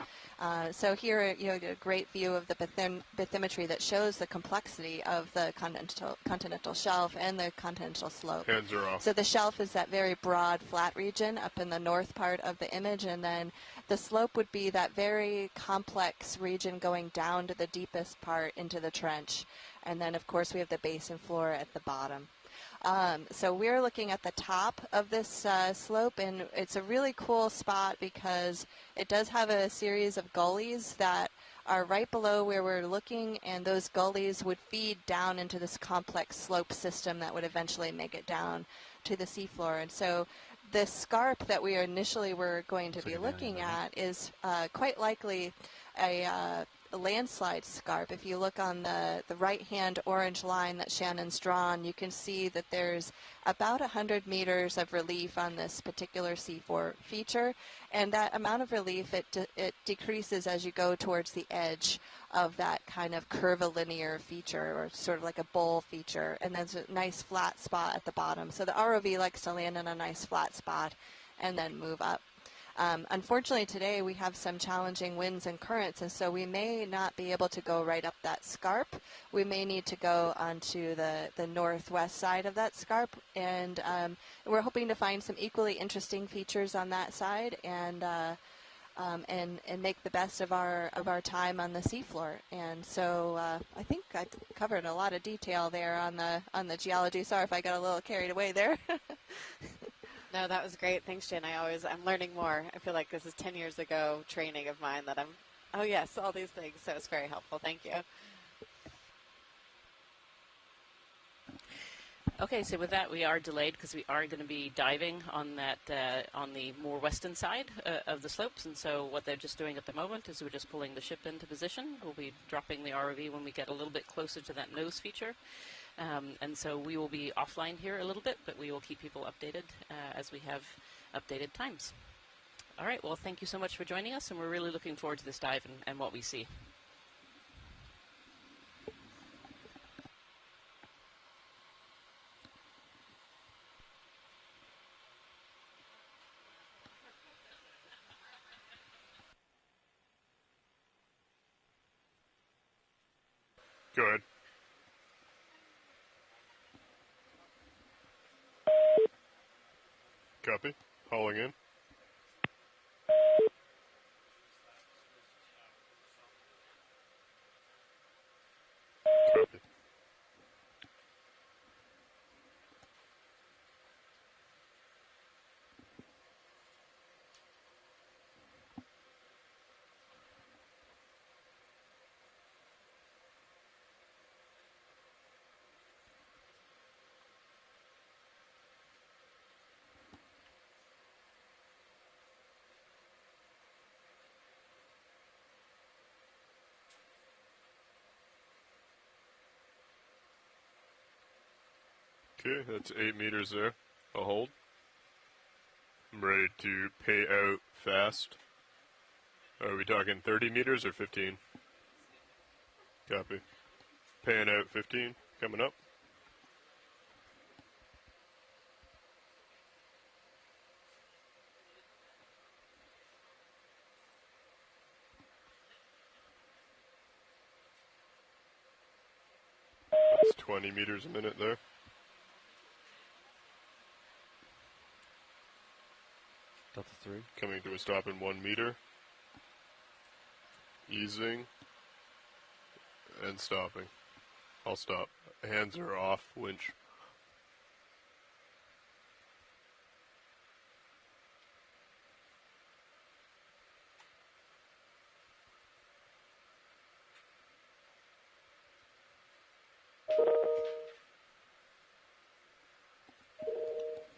So here you get a great view of the bathymetry that shows the complexity of the continental shelf and the continental slope. Hands are off. So the shelf is that very broad flat region up in the north part of the image, and then the slope would be that very complex region going down to the deepest part into the trench. And then, of course, we have the basin floor at the bottom. So we're looking at the top of this slope, and it's a really cool spot because it does have a series of gullies that are right below where we're looking, and those gullies would feed down into this complex slope system that would eventually make it down to the seafloor. And so the scarp that we initially were going to be looking at is quite likely a landslide scarp. If you look on the right-hand orange line that Shannon's drawn, you can see that there's about 100 meters of relief on this particular seafloor feature, and that amount of relief, it decreases as you go towards the edge of that kind of curvilinear feature, or sort of like a bowl feature, and there's a nice flat spot at the bottom. So the ROV likes to land in a nice flat spot and then move up. Unfortunately, today we have some challenging winds and currents, and so we may not be able to go right up that scarp. We may need to go onto the northwest side of that scarp, and we're hoping to find some equally interesting features on that side, and make the best of our time on the seafloor. And so I think I covered a lot of detail there on the geology. Sorry if I got a little carried away there. No, that was great. Thanks, Jen. I'm learning more. I feel like this is 10 years ago training of mine that oh yes, all these things. So it's very helpful. Thank you. Okay, so with that, we are delayed because we are going to be diving on that on the more western side of the slopes. And so what they're just doing at the moment is we're just pulling the ship into position. We'll be dropping the ROV when we get a little bit closer to that nose feature. And so we will be offline here a little bit, but we will keep people updated as we have updated times. All right, well, thank you so much for joining us, and we're really looking forward to this dive and what we see. Go ahead. Copy. Hauling in. Copy. Okay, that's 8 meters there. I'll hold. I'm ready to pay out fast. Are we talking 30 meters or 15? Copy. Paying out 15, coming up. That's 20 meters a minute there. Delta 3. Coming to a stop in 1 meter. Easing. And stopping. I'll stop. Hands are off, winch.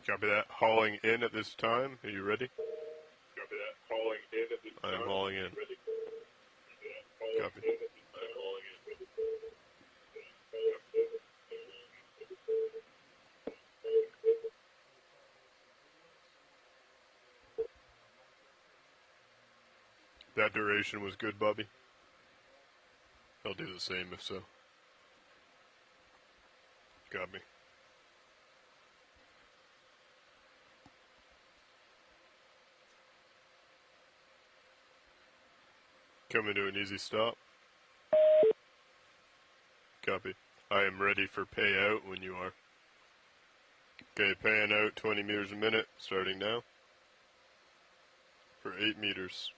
Copy that. Hauling in at this time. Are you ready? Copy that. Hauling in at this time. I'm hauling in. Copy. That duration was good, Bobby. I'll do the same if so. Copy. Coming to an easy stop. Copy. I am ready for payout when you are. Okay, paying out 20 meters a minute, starting now. For 8 meters.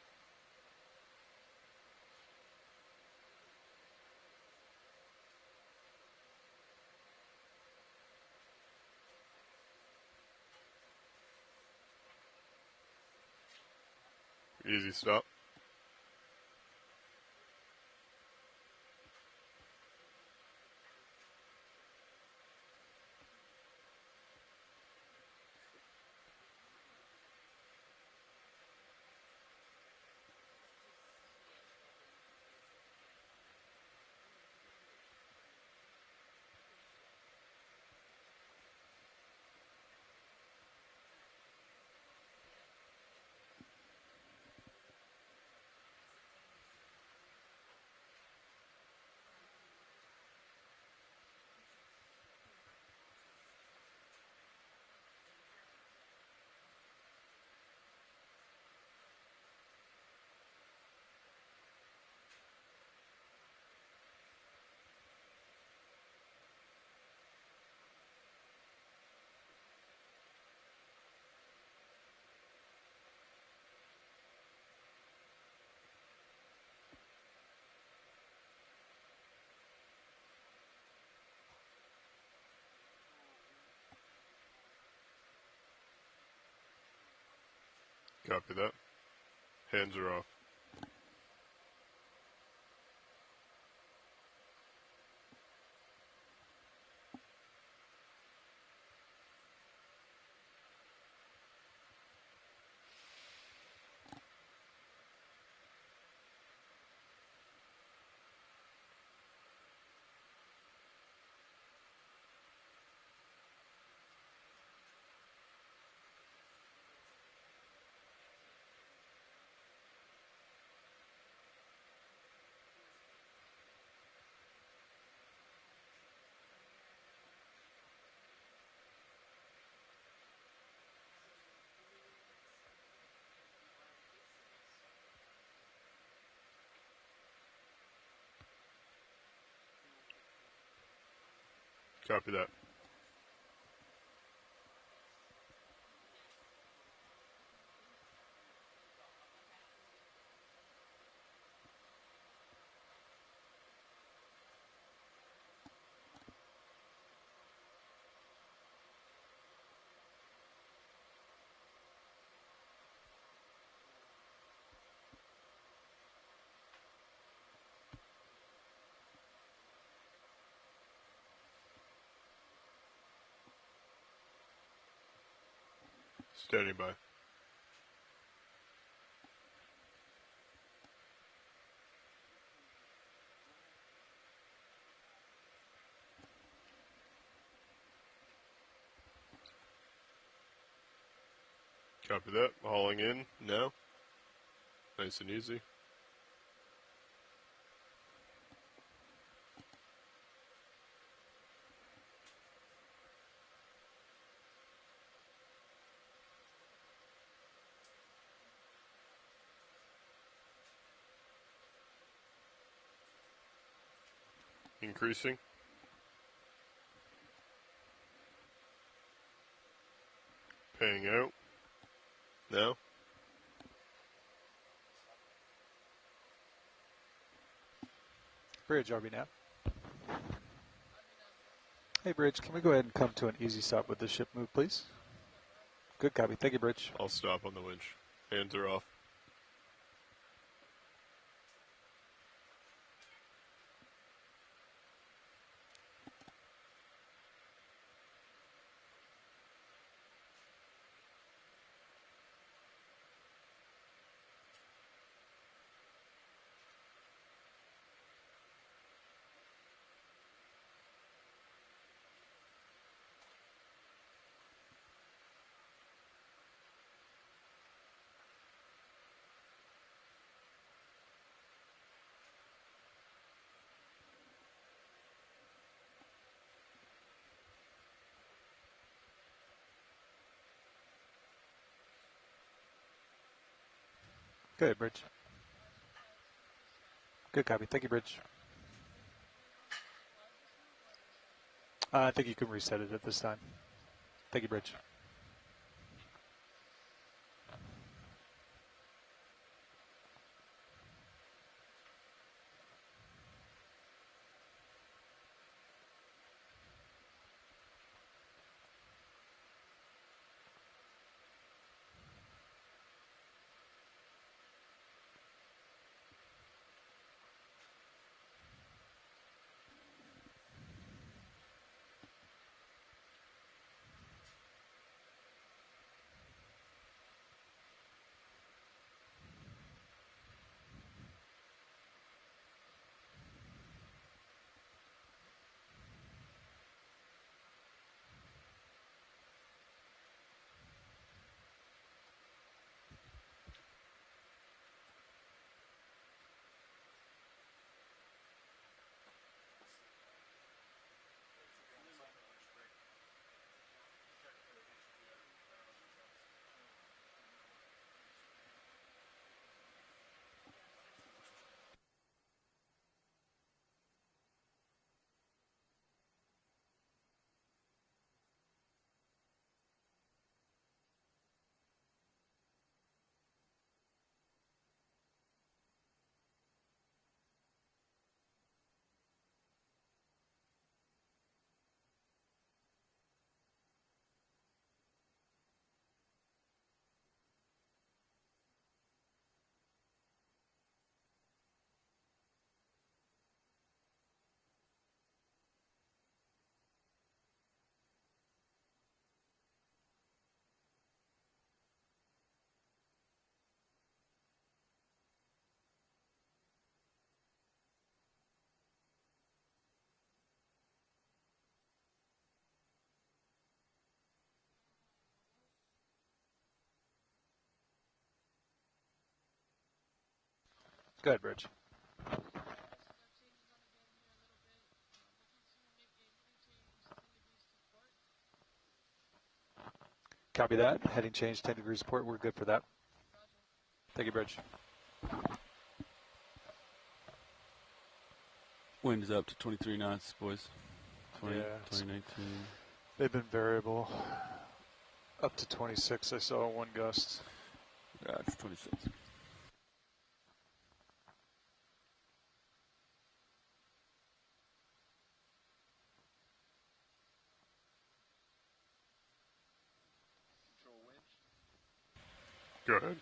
Easy stop. Copy that. Hands are off. Copy that. Standing by. Copy that. Hauling in now. Nice and easy. Increasing. Paying out. Now. Bridge, RB now. Hey, Bridge, can we go ahead and come to an easy stop with the ship move, please? Good copy. Thank you, Bridge. I'll stop on the winch. Hands are off. Go ahead, Bridge. Good copy. Thank you, Bridge. I think you can reset it at this time. Thank you, Bridge. Go ahead, Bridge. Copy that. Heading change, 10 degrees port. We're good for that. Thank you, Bridge. Wind is up to 23 knots, boys. 2019. They've been variable. Up to 26, I saw one gust. Yeah, it's 26. Go ahead.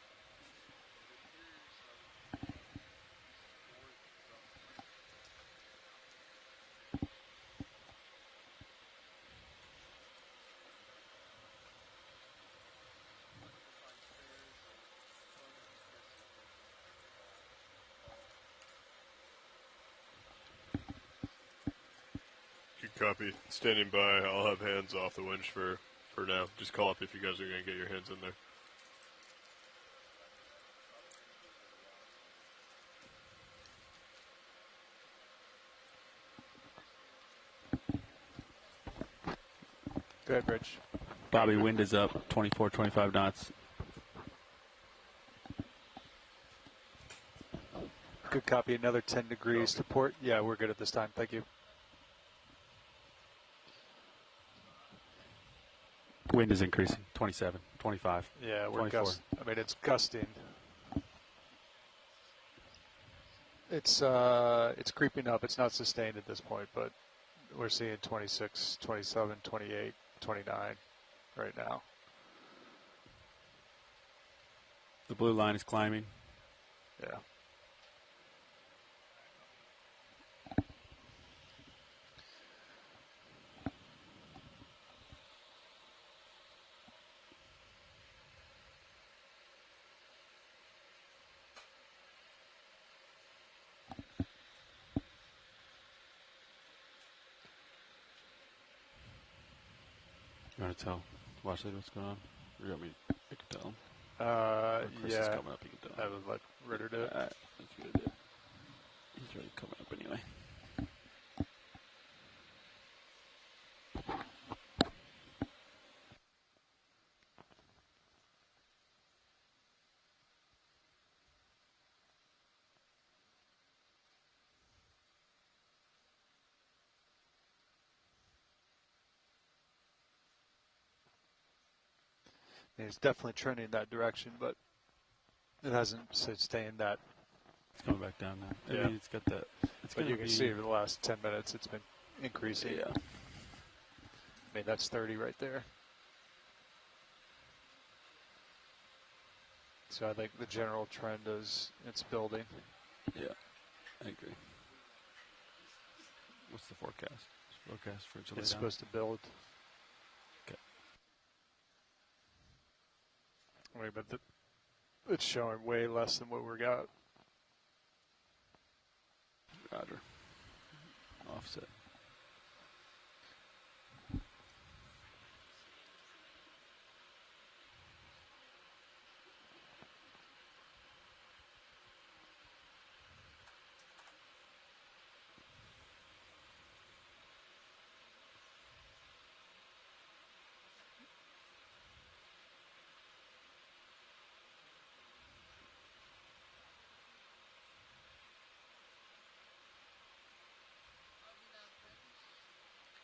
Good copy. Standing by. I'll have hands off the winch for now. Just call up if you guys are going to get your hands in there. Go ahead, Bridge. Bobby, wind is up 24, 25 knots. Good copy. Another 10 degrees to port. Yeah, we're good at this time. Thank you. Wind is increasing. 27, 25. Yeah, we're 24. I mean, it's gusting. It's creeping up. It's not sustained at this point, but we're seeing 26, 27, 28, 29 right now. The blue line is climbing. Yeah. You want to tell Washley what's going on? Or you want me to tell him? Chris Yeah. is coming up. You can tell I him. would let Ritter do it. That's a good idea. He's already coming up anyway. It's definitely trending in that direction, but it hasn't sustained that. It's coming back down now. Yeah. I mean, it's got that. But you can see over the last 10 minutes, it's been increasing. Yeah. I mean, that's 30 right there. So I think the general trend is it's building. Yeah, I agree. What's the forecast? Forecast for it to lay It's down? supposed to build. Okay. I mean, but it's showing way less than what we got. Roger. Offset.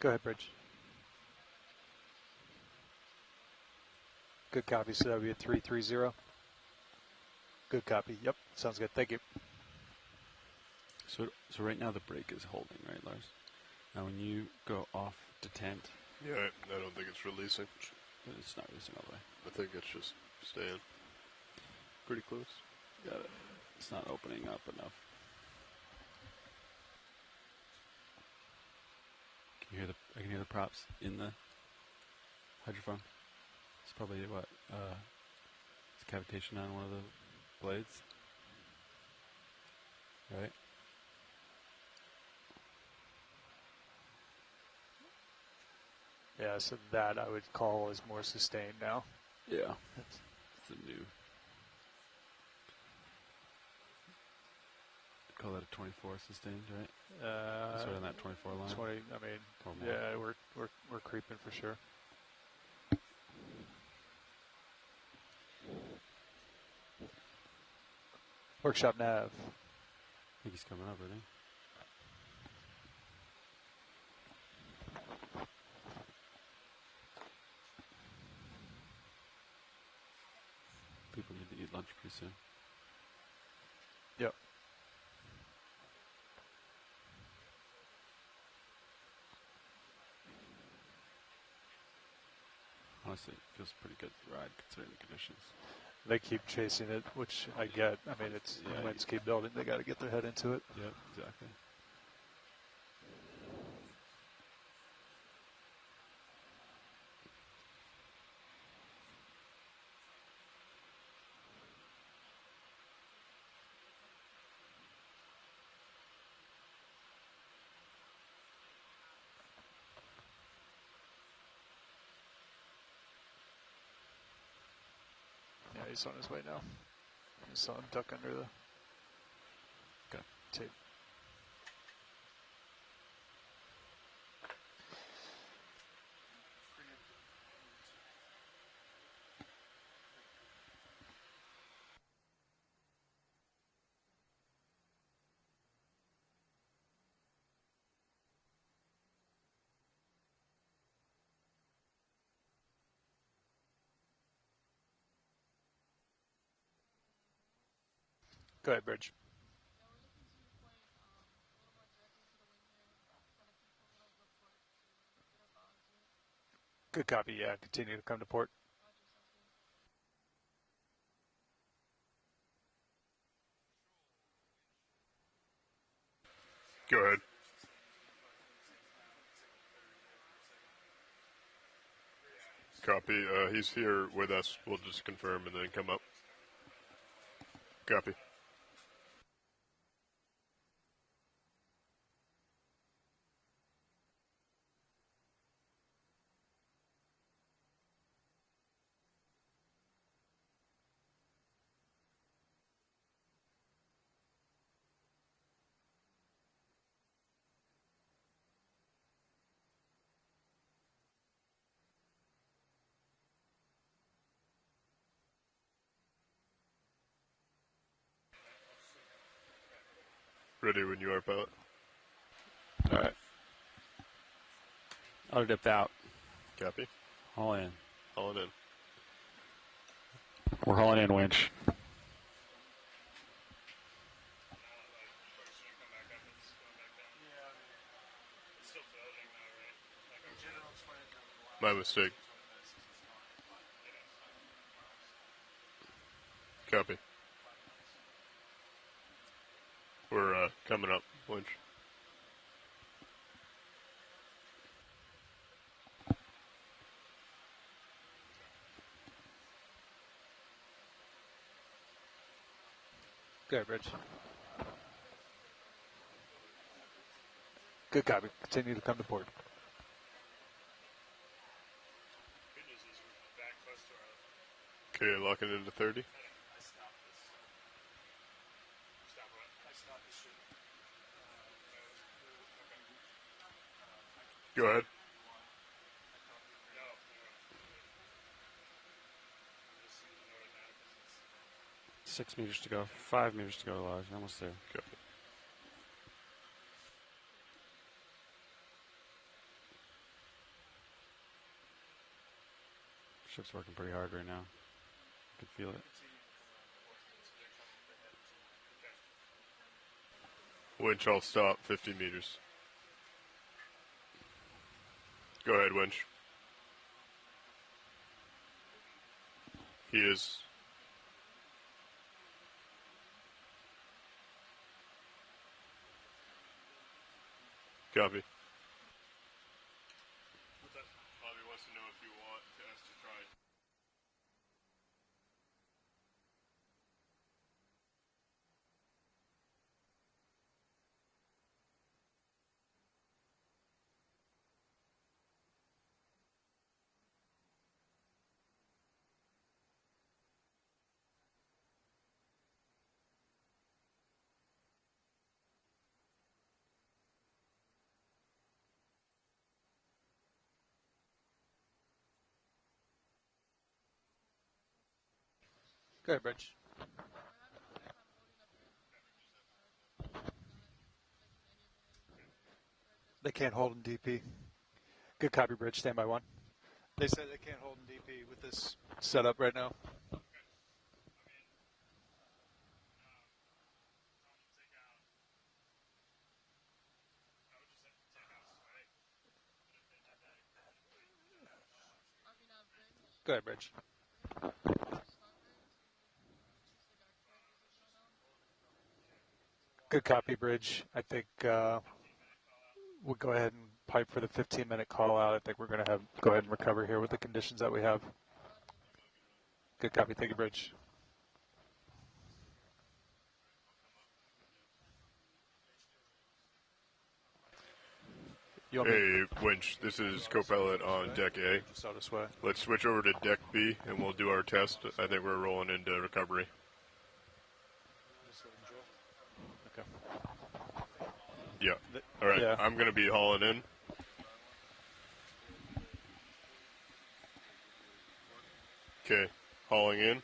Go ahead, Bridge. Good copy. So that would be a 330. Good copy. Yep. Sounds good. Thank you. So right now the brake is holding, right, Lars? Now when you go off detent, Yeah, I don't think it's releasing. it's not releasing all the way. I think it's just staying pretty close. Got it. It's not opening up enough. I can hear the props in the hydrophone. It's probably what? It's cavitation on one of the blades. Right? Yeah, so that I would call is more sustained now. Yeah. It's a new. Call that a 24 sustained, right? It's right on that 24 line. 20. I mean, yeah, we're creeping for sure. Workshop nav. I think he's coming up, isn't he? People need to eat lunch pretty soon. Yep. Honestly, it feels a pretty good ride considering the conditions. They keep chasing it, which I get. I mean, it's winds keep building. They got to get their head into it. Yep, exactly. Yeah, he's on his way now. I saw him duck under the tape. Go ahead, Bridge. Good copy. Yeah, continue to come to port. Go ahead. Copy. He's here with us. We'll just confirm and then come up. Copy. Ready when you are, pilot. All right. Auto dipped out. Copy. All in. All in. We're hauling in winch. My mistake. Copy. We're coming up, winch. Good, Rich. Good copy. Continue to come to port. Okay, locking into 30. Go ahead. Six meters to go. 5 meters to go, Lodge. Almost there. Copy. Ship's working pretty hard right now. I can feel it. Winch, I'll stop 50 meters. Go ahead, winch. He is. Copy. Bobby wants to know if you want us to try. Good, Rich. They can't hold in DP. Good copy, Bridge. Stand by one. They said they can't hold in DP with this setup right now. Go ahead, Bridge. Good copy, Bridge. I think we'll go ahead and pipe for the 15-minute call out. I think we're going to go ahead and recover here with the conditions that we have. Good copy. Thank you, Bridge. Hey, winch, this is co-pilot on deck A. Let's switch over to deck B, and we'll do our test. I think we're rolling into recovery. Okay. Yeah. All right, Yeah. I'm going to be hauling in. Okay, hauling in.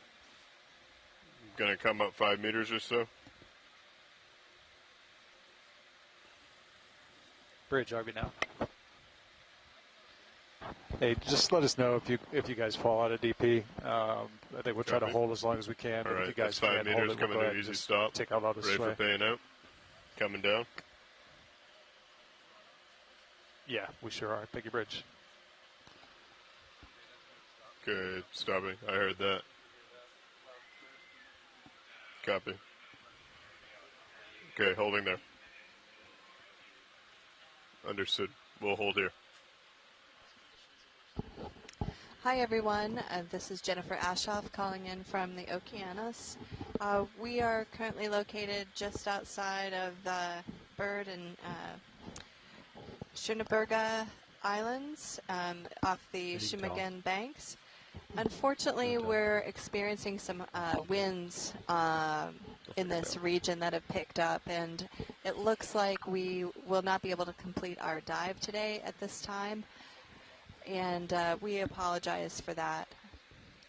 Going to come up 5 meters or so. Bridge, RB now. Hey, just let us know if you guys fall out of DP. I think we'll try to hold as long as we can. All But right, if you guys that's 5 can't meters hold it, coming we'll go to ahead and easy just stop. take out all this Ready sway. for paying out. Coming down. Yeah, we sure are. Thank you, Bridge. Okay, stopping. I heard that. Copy. Okay, holding there. Understood. We'll hold here. Hi, everyone. This is Jennifer Ashoff calling in from the Okeanos. We are currently located just outside of the Bird and Schöneberga Islands off the Shumagen Banks. Unfortunately, we're experiencing some winds in this region that have picked up, and it looks like we will not be able to complete our dive today at this time, and we apologize for that.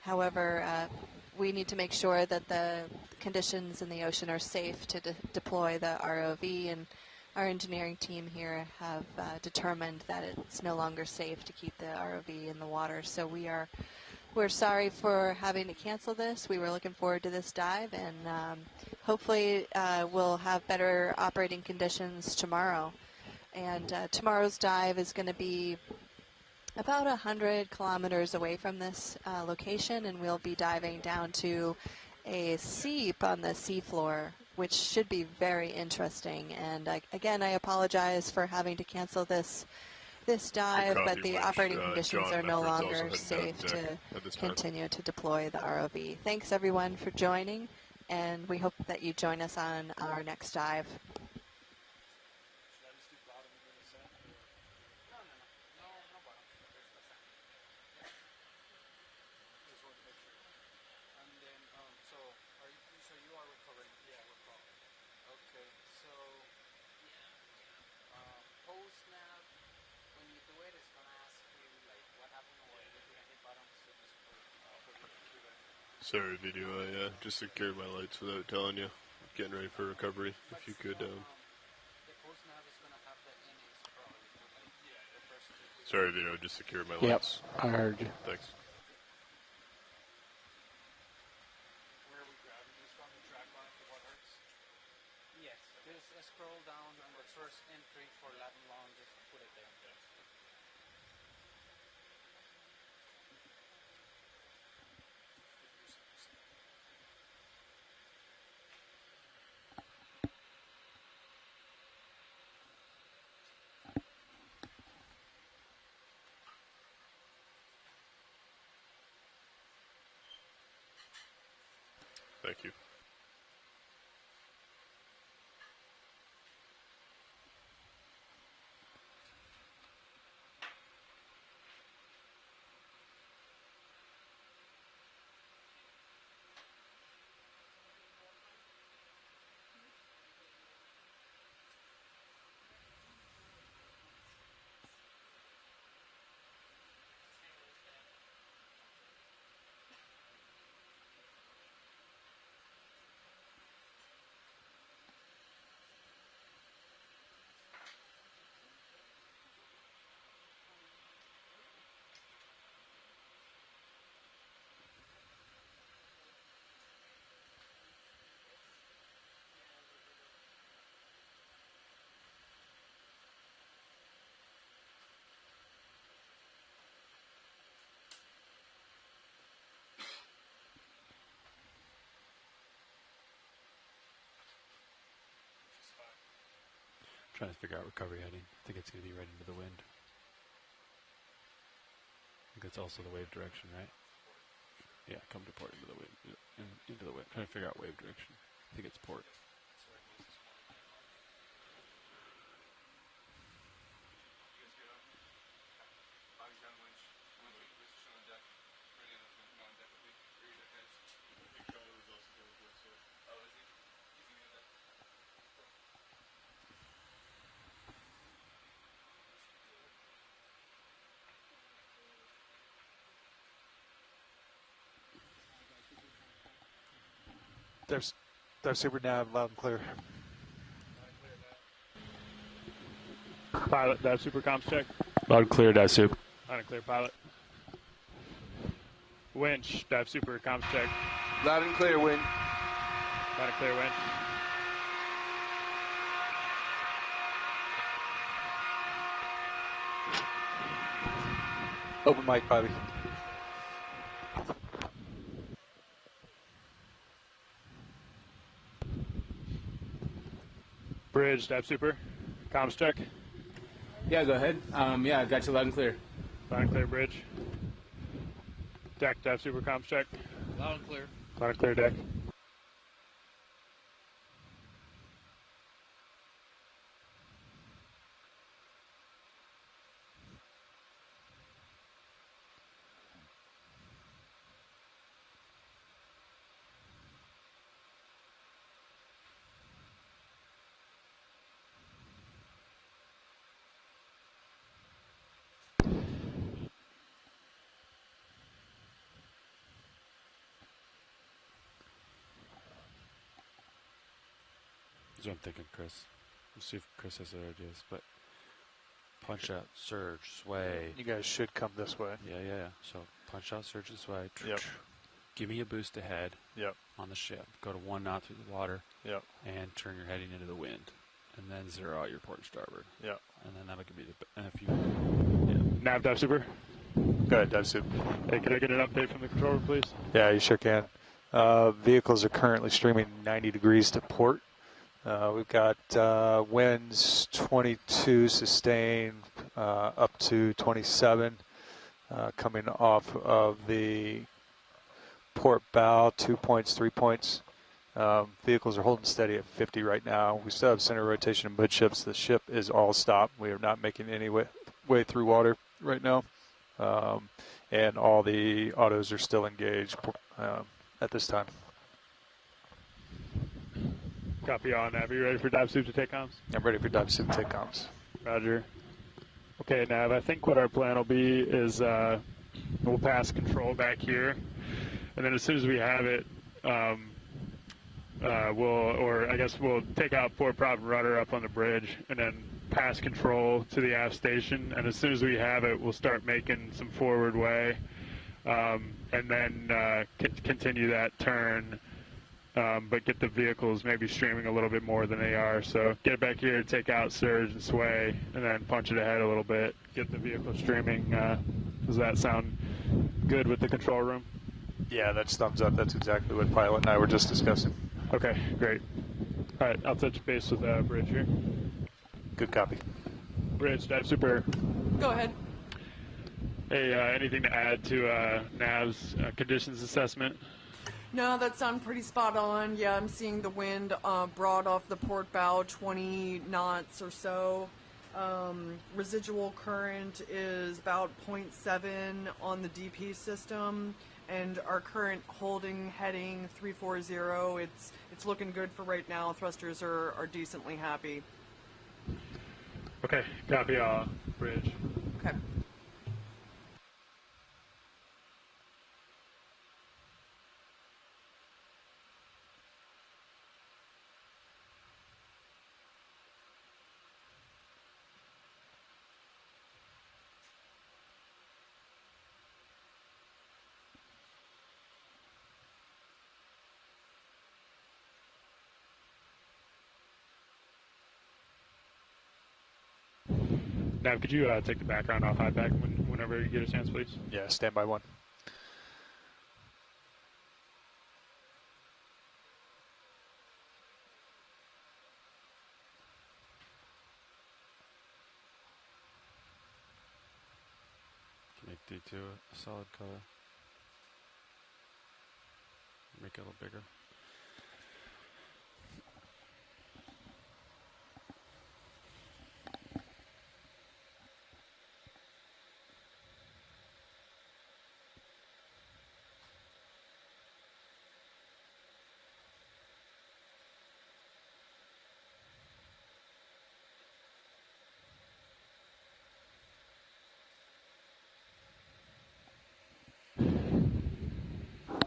However, we need to make sure that the conditions in the ocean are safe to deploy the ROV, and our engineering team here have determined that it's no longer safe to keep the ROV in the water, so we are we're sorry for having to cancel this. We were looking forward to this dive, and hopefully we'll have better operating conditions tomorrow. And tomorrow's dive is going to be about 100 kilometers away from this location, and we'll be diving down to a seep on the seafloor, which should be very interesting. And again, I apologize for having to cancel this dive, but the operating conditions are no longer safe to continue to deploy the ROV. Thanks everyone for joining, and we hope that you join us on our next dive. Sorry, video. I just secured my lights without telling you. Getting ready for recovery. If you could. Sorry, video. Just secured my lights. Yep, I heard you. Thanks. Yes, just scroll down on the first entry for Latin long. Just put it there. Thank you. Trying to figure out recovery heading. I think it's going to be right into the wind. I think it's also the wave direction, right? Yeah, come to port into the wind. Into the wind. Trying to figure out wave direction. I think it's port. There's super nav, loud and clear. Pilot, dive super comms check. Loud and clear, dive soup. Loud and clear, pilot. Winch, dive super comms check. Loud and clear, wind. Loud and clear, winch. Open mic, Bobby. Bridge, dive super. Comms check. Yeah, go ahead. Yeah, I got you loud and clear. Loud and clear, bridge. Deck, dive super comms check. Loud and clear. Loud and clear, deck. That's what I'm thinking, Chris. We'll see if Chris has other ideas, but punch out, surge, sway. You guys should come this way. Yeah. So punch out, surge, and sway. Yep. Give me a boost ahead. Yep. On the ship. Go to 1 knot through the water. Yep. And turn your heading into the wind. And then 0 out your port and starboard. Yep. And then that'll give me the. And if you. Nav dive super. Go ahead, dive super. Hey, can I get an update from the controller, please? Yeah, you sure can. Vehicles are currently streaming 90 degrees to port. We've got winds 22 sustained up to 27 coming off of the port bow, 2 points, 3 points. Vehicles are holding steady at 50 right now. We still have center rotation in midships. The ship is all stopped. We are not making any way through water right now. And all the autos are still engaged at this time. Copy on, Nav. Are you ready for dive soup to take comms? I'm ready for dive soup to take comms. Roger. Okay, Nav, I think what our plan will be is we'll pass control back here, and then as soon as we have it, we'll take out port prop and rudder up on the bridge, and then pass control to the aft station, and as soon as we have it, we'll start making some forward way, and then continue that turn. But get the vehicles maybe streaming a little bit more than they are. So get back here, take out surge and sway, and then punch it ahead a little bit. Get the vehicle streaming. Does that sound good with the control room? Yeah, that's thumbs up. That's exactly what Pilot and I were just discussing. Okay, great. All right, I'll touch base with Bridge here. Good copy. Bridge, dive super. Go ahead. Hey, anything to add to Nav's conditions assessment? No, that sounds pretty spot on. Yeah, I'm seeing the wind broad off the port bow, 20 knots or so. Residual current is about 0.7 on the DP system, and our current holding heading 340. It's looking good for right now. Thrusters are decently happy. Okay, copy Bridge. Okay. Now, could you take the background off high back whenever you get a chance, please? Yeah, stand by 1. Make D2 a solid color. Make it a little bigger.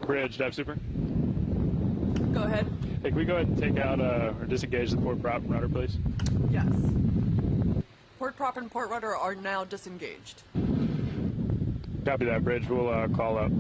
Bridge, dive super. Go ahead. Hey, can we go ahead and take out or disengage the port prop and rudder, please? Yes. Port prop and port rudder are now disengaged. Copy that, Bridge. We'll call up.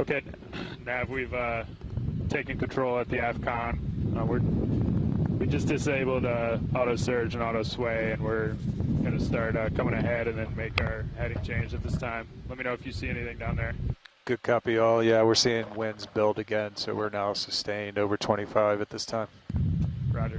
Okay, Nav, we've taken control at the AFCON. We just disabled auto surge and auto sway, and we're going to start coming ahead and then make our heading change at this time. Let me know if you see anything down there. Good copy, all. Yeah, we're seeing winds build again, so we're now sustained over 25 at this time. Roger.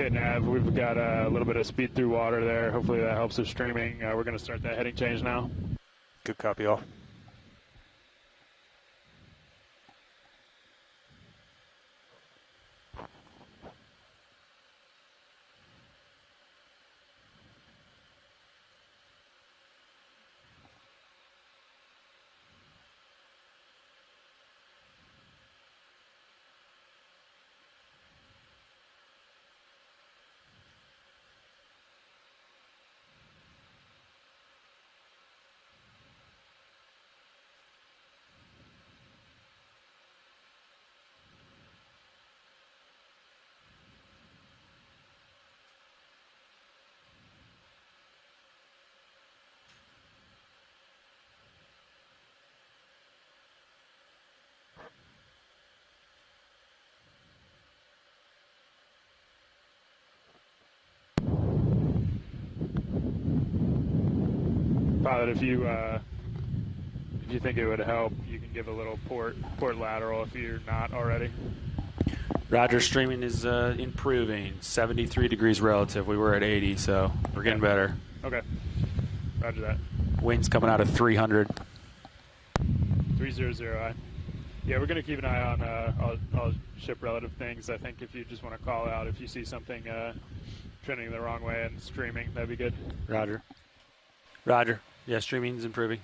Okay, Nav, we've got a little bit of speed through water there. Hopefully that helps with streaming. We're going to start that heading change now. Good copy, all. Pilot, if you think it would help, you can give a little port lateral if you're not already. Roger, streaming is improving. 73 degrees relative. We were at 80, so we're getting better. Okay. Roger that. Wind's coming out of 300. 300. Yeah, we're going to keep an eye on all ship relative things. I think if you just want to call out if you see something trending the wrong way and streaming, that'd be good. Roger. Roger. Yeah, streaming's improving.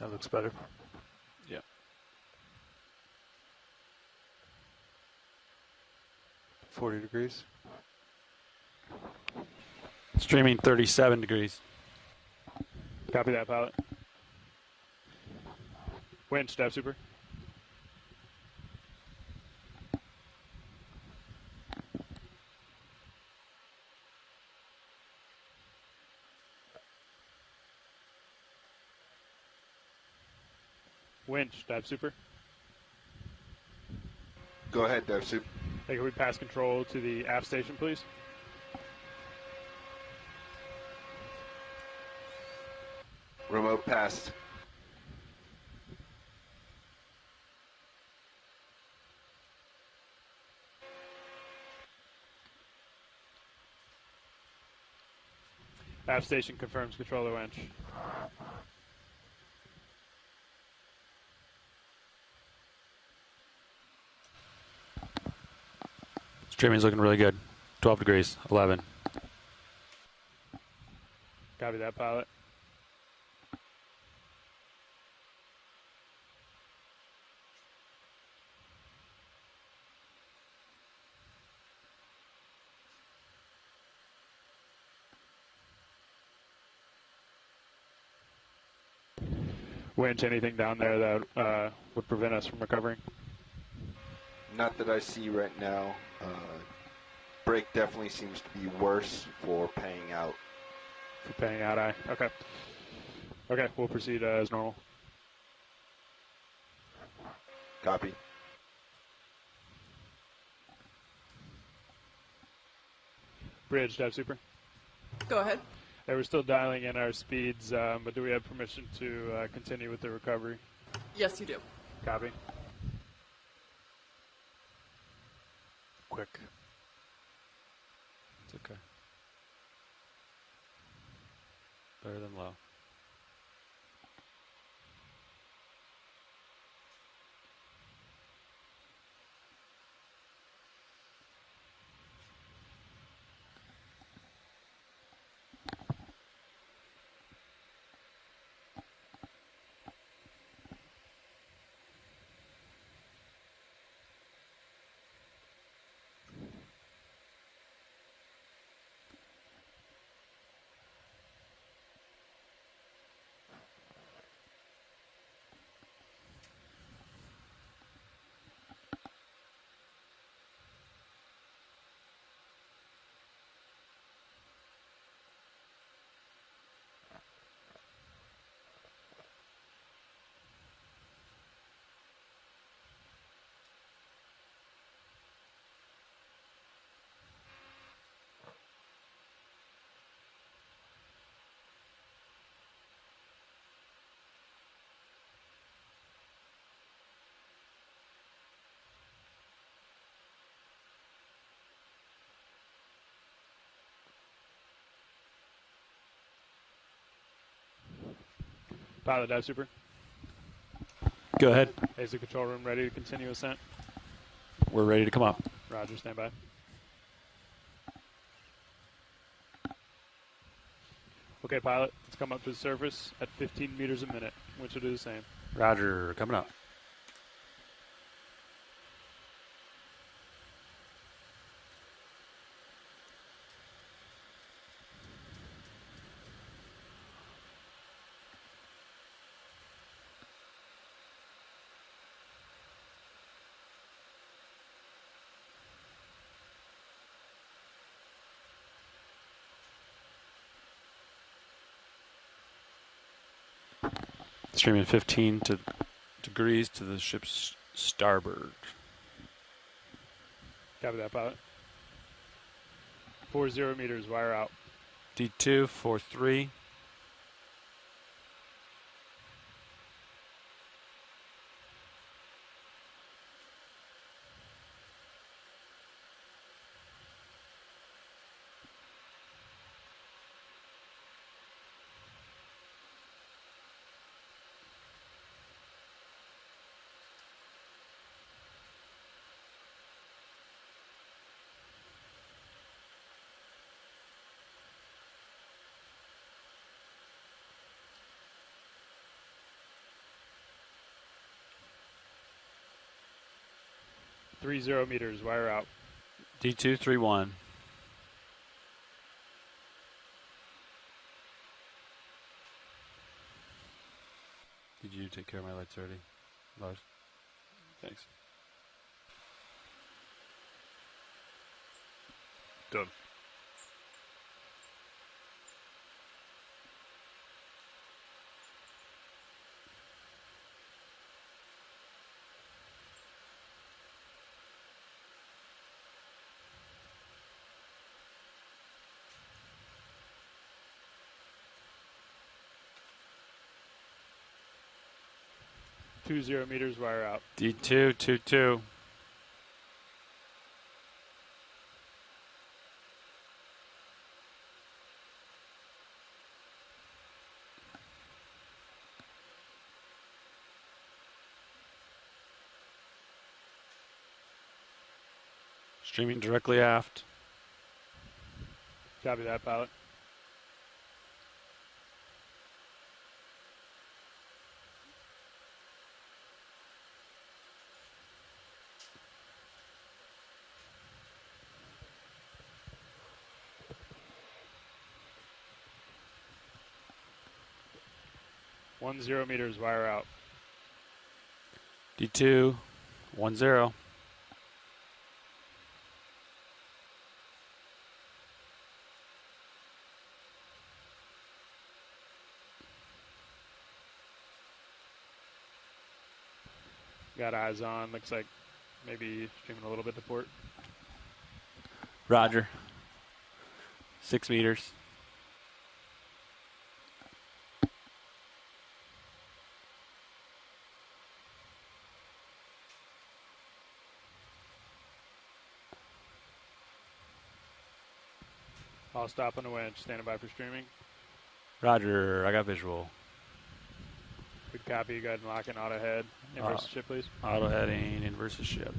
That looks better. Yeah. $40. Streaming 37 degrees. Copy that, pilot. Winch, dive super. Winch, dive super. Go ahead, dive super. Hey, can we pass control to the aft station, please? Remote passed. Aft station confirms control of the winch. Streaming's looking really good. 12 degrees, 11. Copy that, pilot. Winch, anything down there that would prevent us from recovering? Not that I see right now. Brake definitely seems to be worse for paying out. For paying out, aye. Okay. Okay, we'll proceed as normal. Copy. Bridge, dive super. Go ahead. Hey, we're still dialing in our speeds, but do we have permission to continue with the recovery? Yes, you do. Copy. Quick. It's okay. Better than low. Pilot, dive super. Go ahead. Is the control room ready to continue ascent? We're ready to come up. Roger, stand by. Okay, pilot, let's come up to the surface at 15 meters a minute. Which will do the same. Roger, coming up. Streaming 15 degrees to the ship's starboard. Copy that, pilot. 40 meters, wire out. D2, 43. 30 meters, wire out. D231. Did you take care of my lights already, Lars? Thanks. Done. .20 meters, wire out. D222. Streaming directly aft. Copy that, pilot. .10 meters, wire out. D210. Got eyes on. Looks like maybe streaming a little bit to port. Roger. 6 meters. I'll stop on the winch. Standing by for streaming. Roger. I got visual. Good copy. Go ahead and lock in auto head. Inverse ship, please. Auto heading, inverse ship.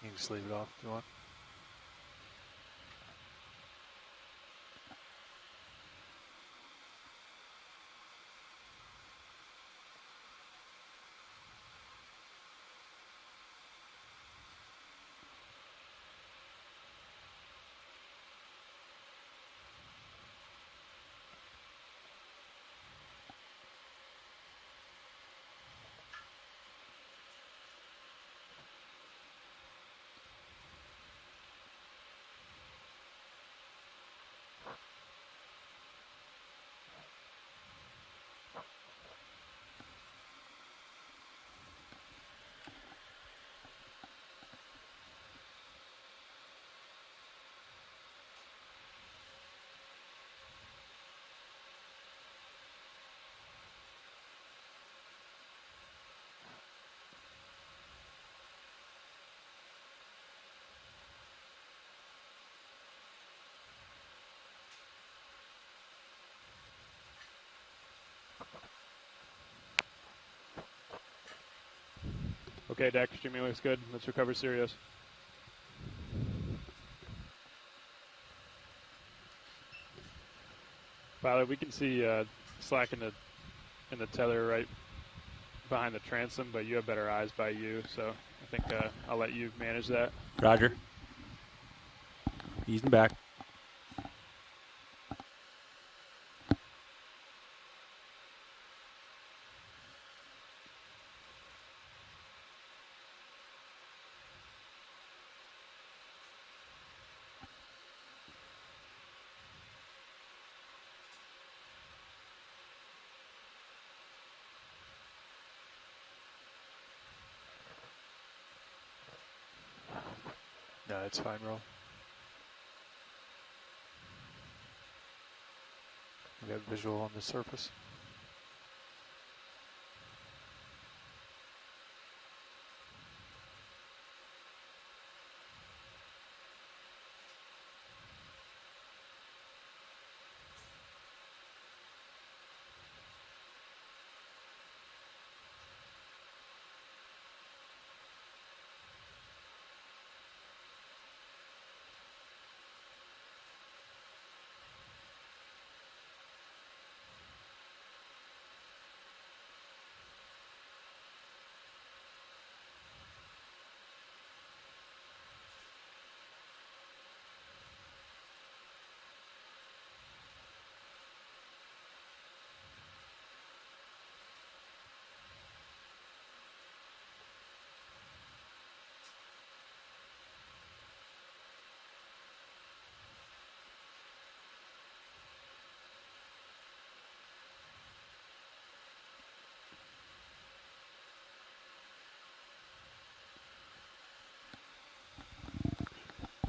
You can just leave it off if you want. Okay, deck streaming looks good. Let's recover Sirius. Pilot, we can see slack in the tether right behind the transom, but you have better eyes by you, so I think I'll let you manage that. Roger. Easing back. it's fine, roll. We got visual on the surface.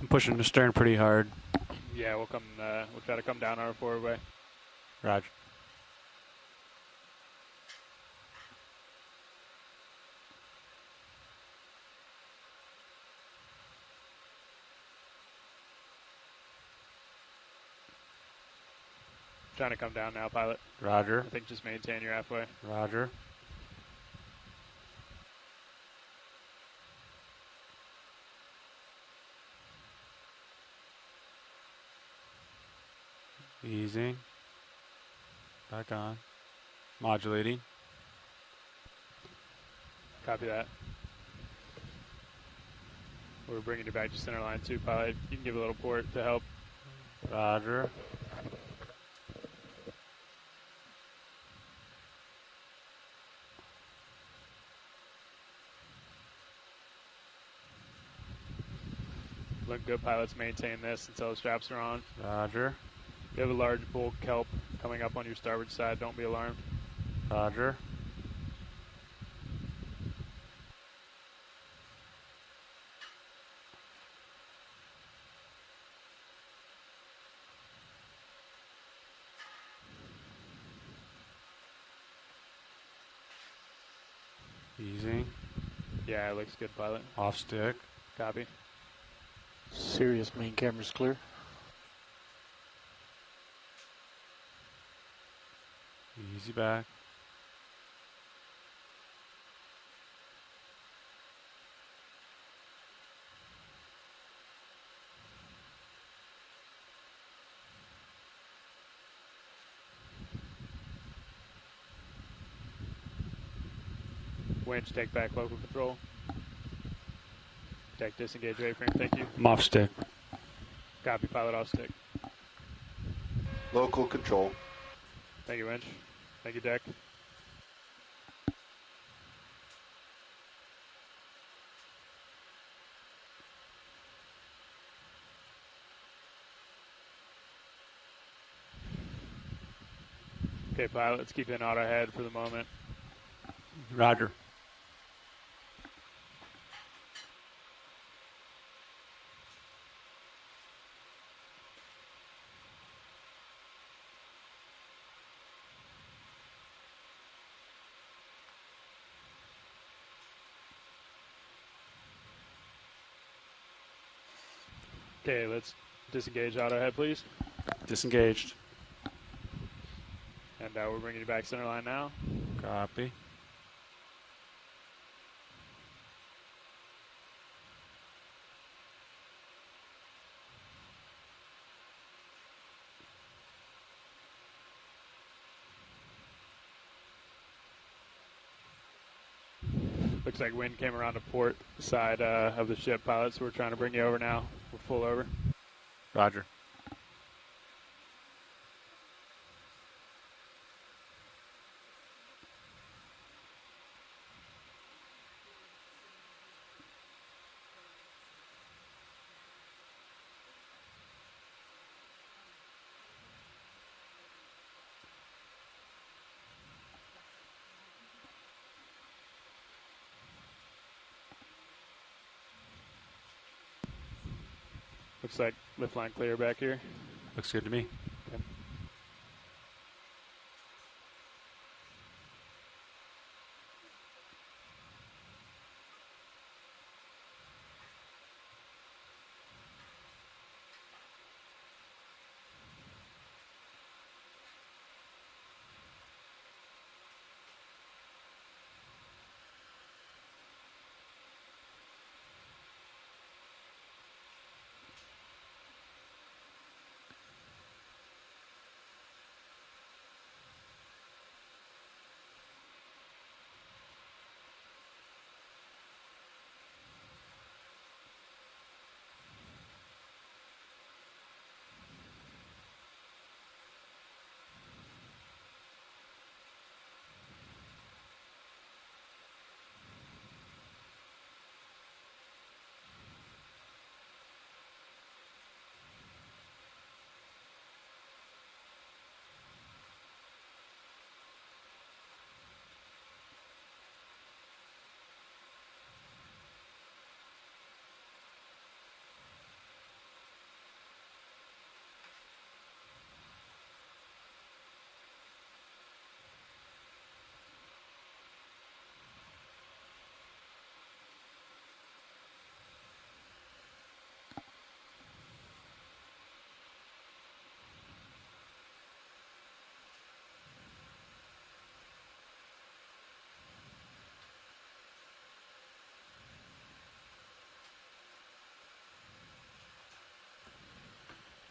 I'm pushing the stern pretty hard. Yeah, we'll come. We'll try to come down our forward way. Roger. Trying to come down now, pilot. Roger. I think just maintain your halfway. Roger. Easing. Back on. Modulating. Copy that. We're bringing you back to center line too, pilot. You can give a little port to help. Roger. Look good, pilots. Maintain this until the straps are on. Roger. You have a large bull kelp coming up on your starboard side. Don't be alarmed. Roger. Easing. Yeah, it looks good, pilot. Off stick. Copy. Sirius main camera's clear. Easy back. Winch, take back local control. Deck disengage A-frame, thank you. I'm off stick. Copy, pilot off stick. Local control. Thank you, Winch. Thank you, deck. Okay, pilot, let's keep in auto head for the moment. Roger. Okay, let's disengage auto head, please. Disengaged. And we're bringing you back center line now. Copy. Looks like wind came around the port side of the ship, pilot, so we're trying to bring you over now. We're full over. Roger. Looks like lift line clear back here. Looks good to me. Okay.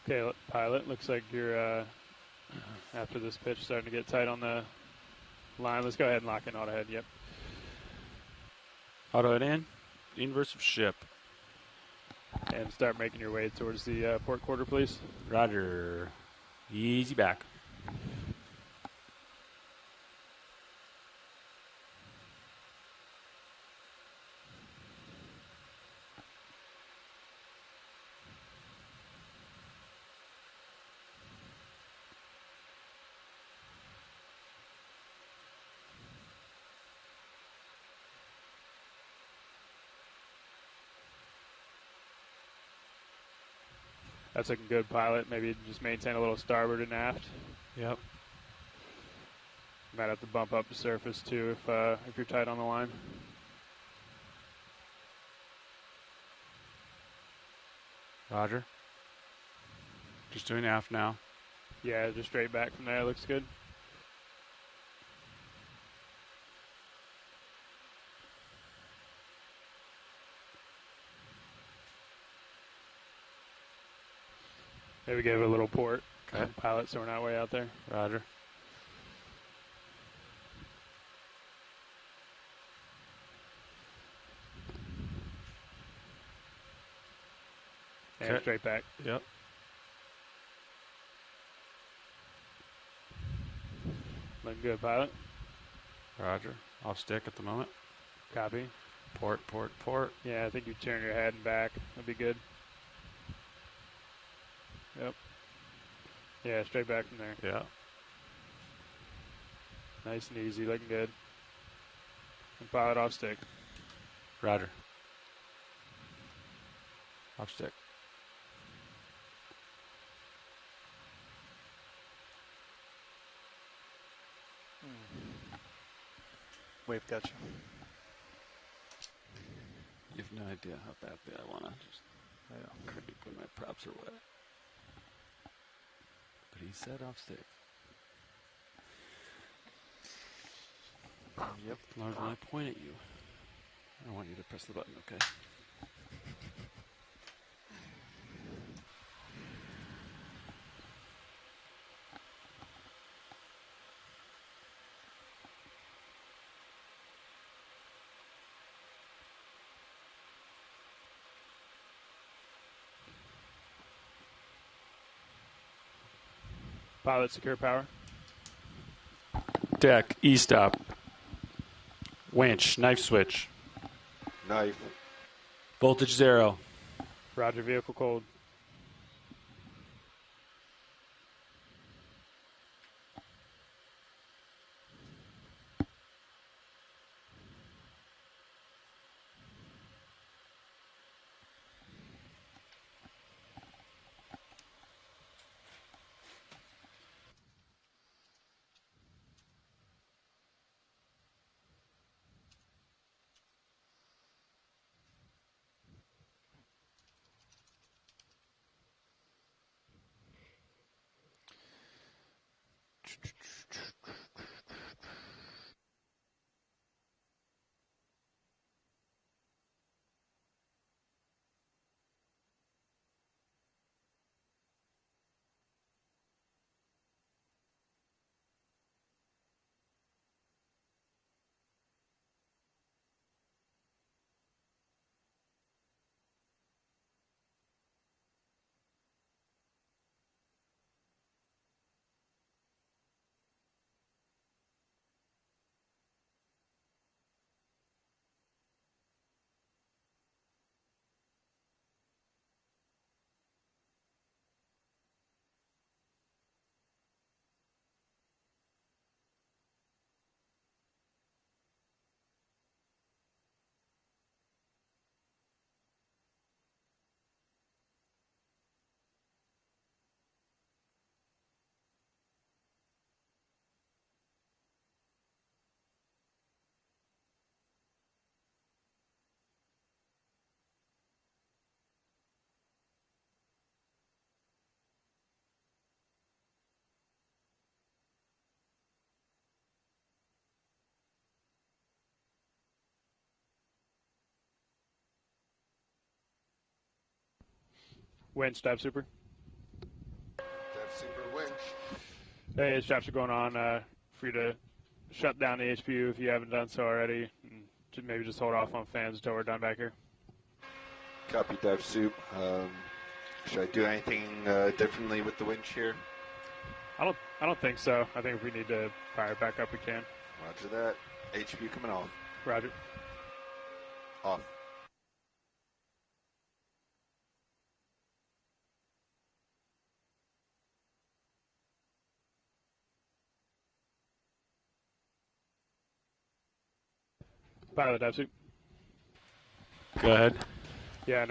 Okay, pilot, looks like you're, after this pitch, starting to get tight on the line. Let's go ahead and lock in auto head. Yep. Auto head in. Inverse of ship. And start making your way towards the port quarter, please. Roger. Easy back. That's looking good, pilot. Maybe just maintain a little starboard and aft. Yep. Might have to bump up the surface too if you're tight on the line. Roger. Just doing aft now. Yeah, just straight back from there. Looks good. Maybe give it a little port. Okay. Pilot, so we're not way out there. Roger. And Okay. straight back. Yep. Looking good, pilot. Roger. Off stick at the moment. Copy. Port, port, port. Yeah, I think you turn your head and back. That'd be good. Yep. Yeah, straight back from there. Yeah. Nice and easy, looking good. And pilot off stick. Roger. Off stick. Wave got you. You have no idea how badly I want to just creep when my props are wet. But he said off stick. Yep. As long as when I point at you, I want you to press the button, okay? Pilot secure power. Deck, E-stop. Winch, knife switch. Knife. Voltage 0. Roger, vehicle cold. Winch, dive super. Dive super winch. Hey, straps are going on. For you to shut down the HPU if you haven't done so already. And maybe just hold off on fans until we're done back here. Copy, dive soup. Should I do anything differently with the winch here? I don't think so. I think if we need to fire it back up, we can. Roger that. HPU coming off. Roger. Off. Pilot dive suit. Go ahead. Yeah, nice.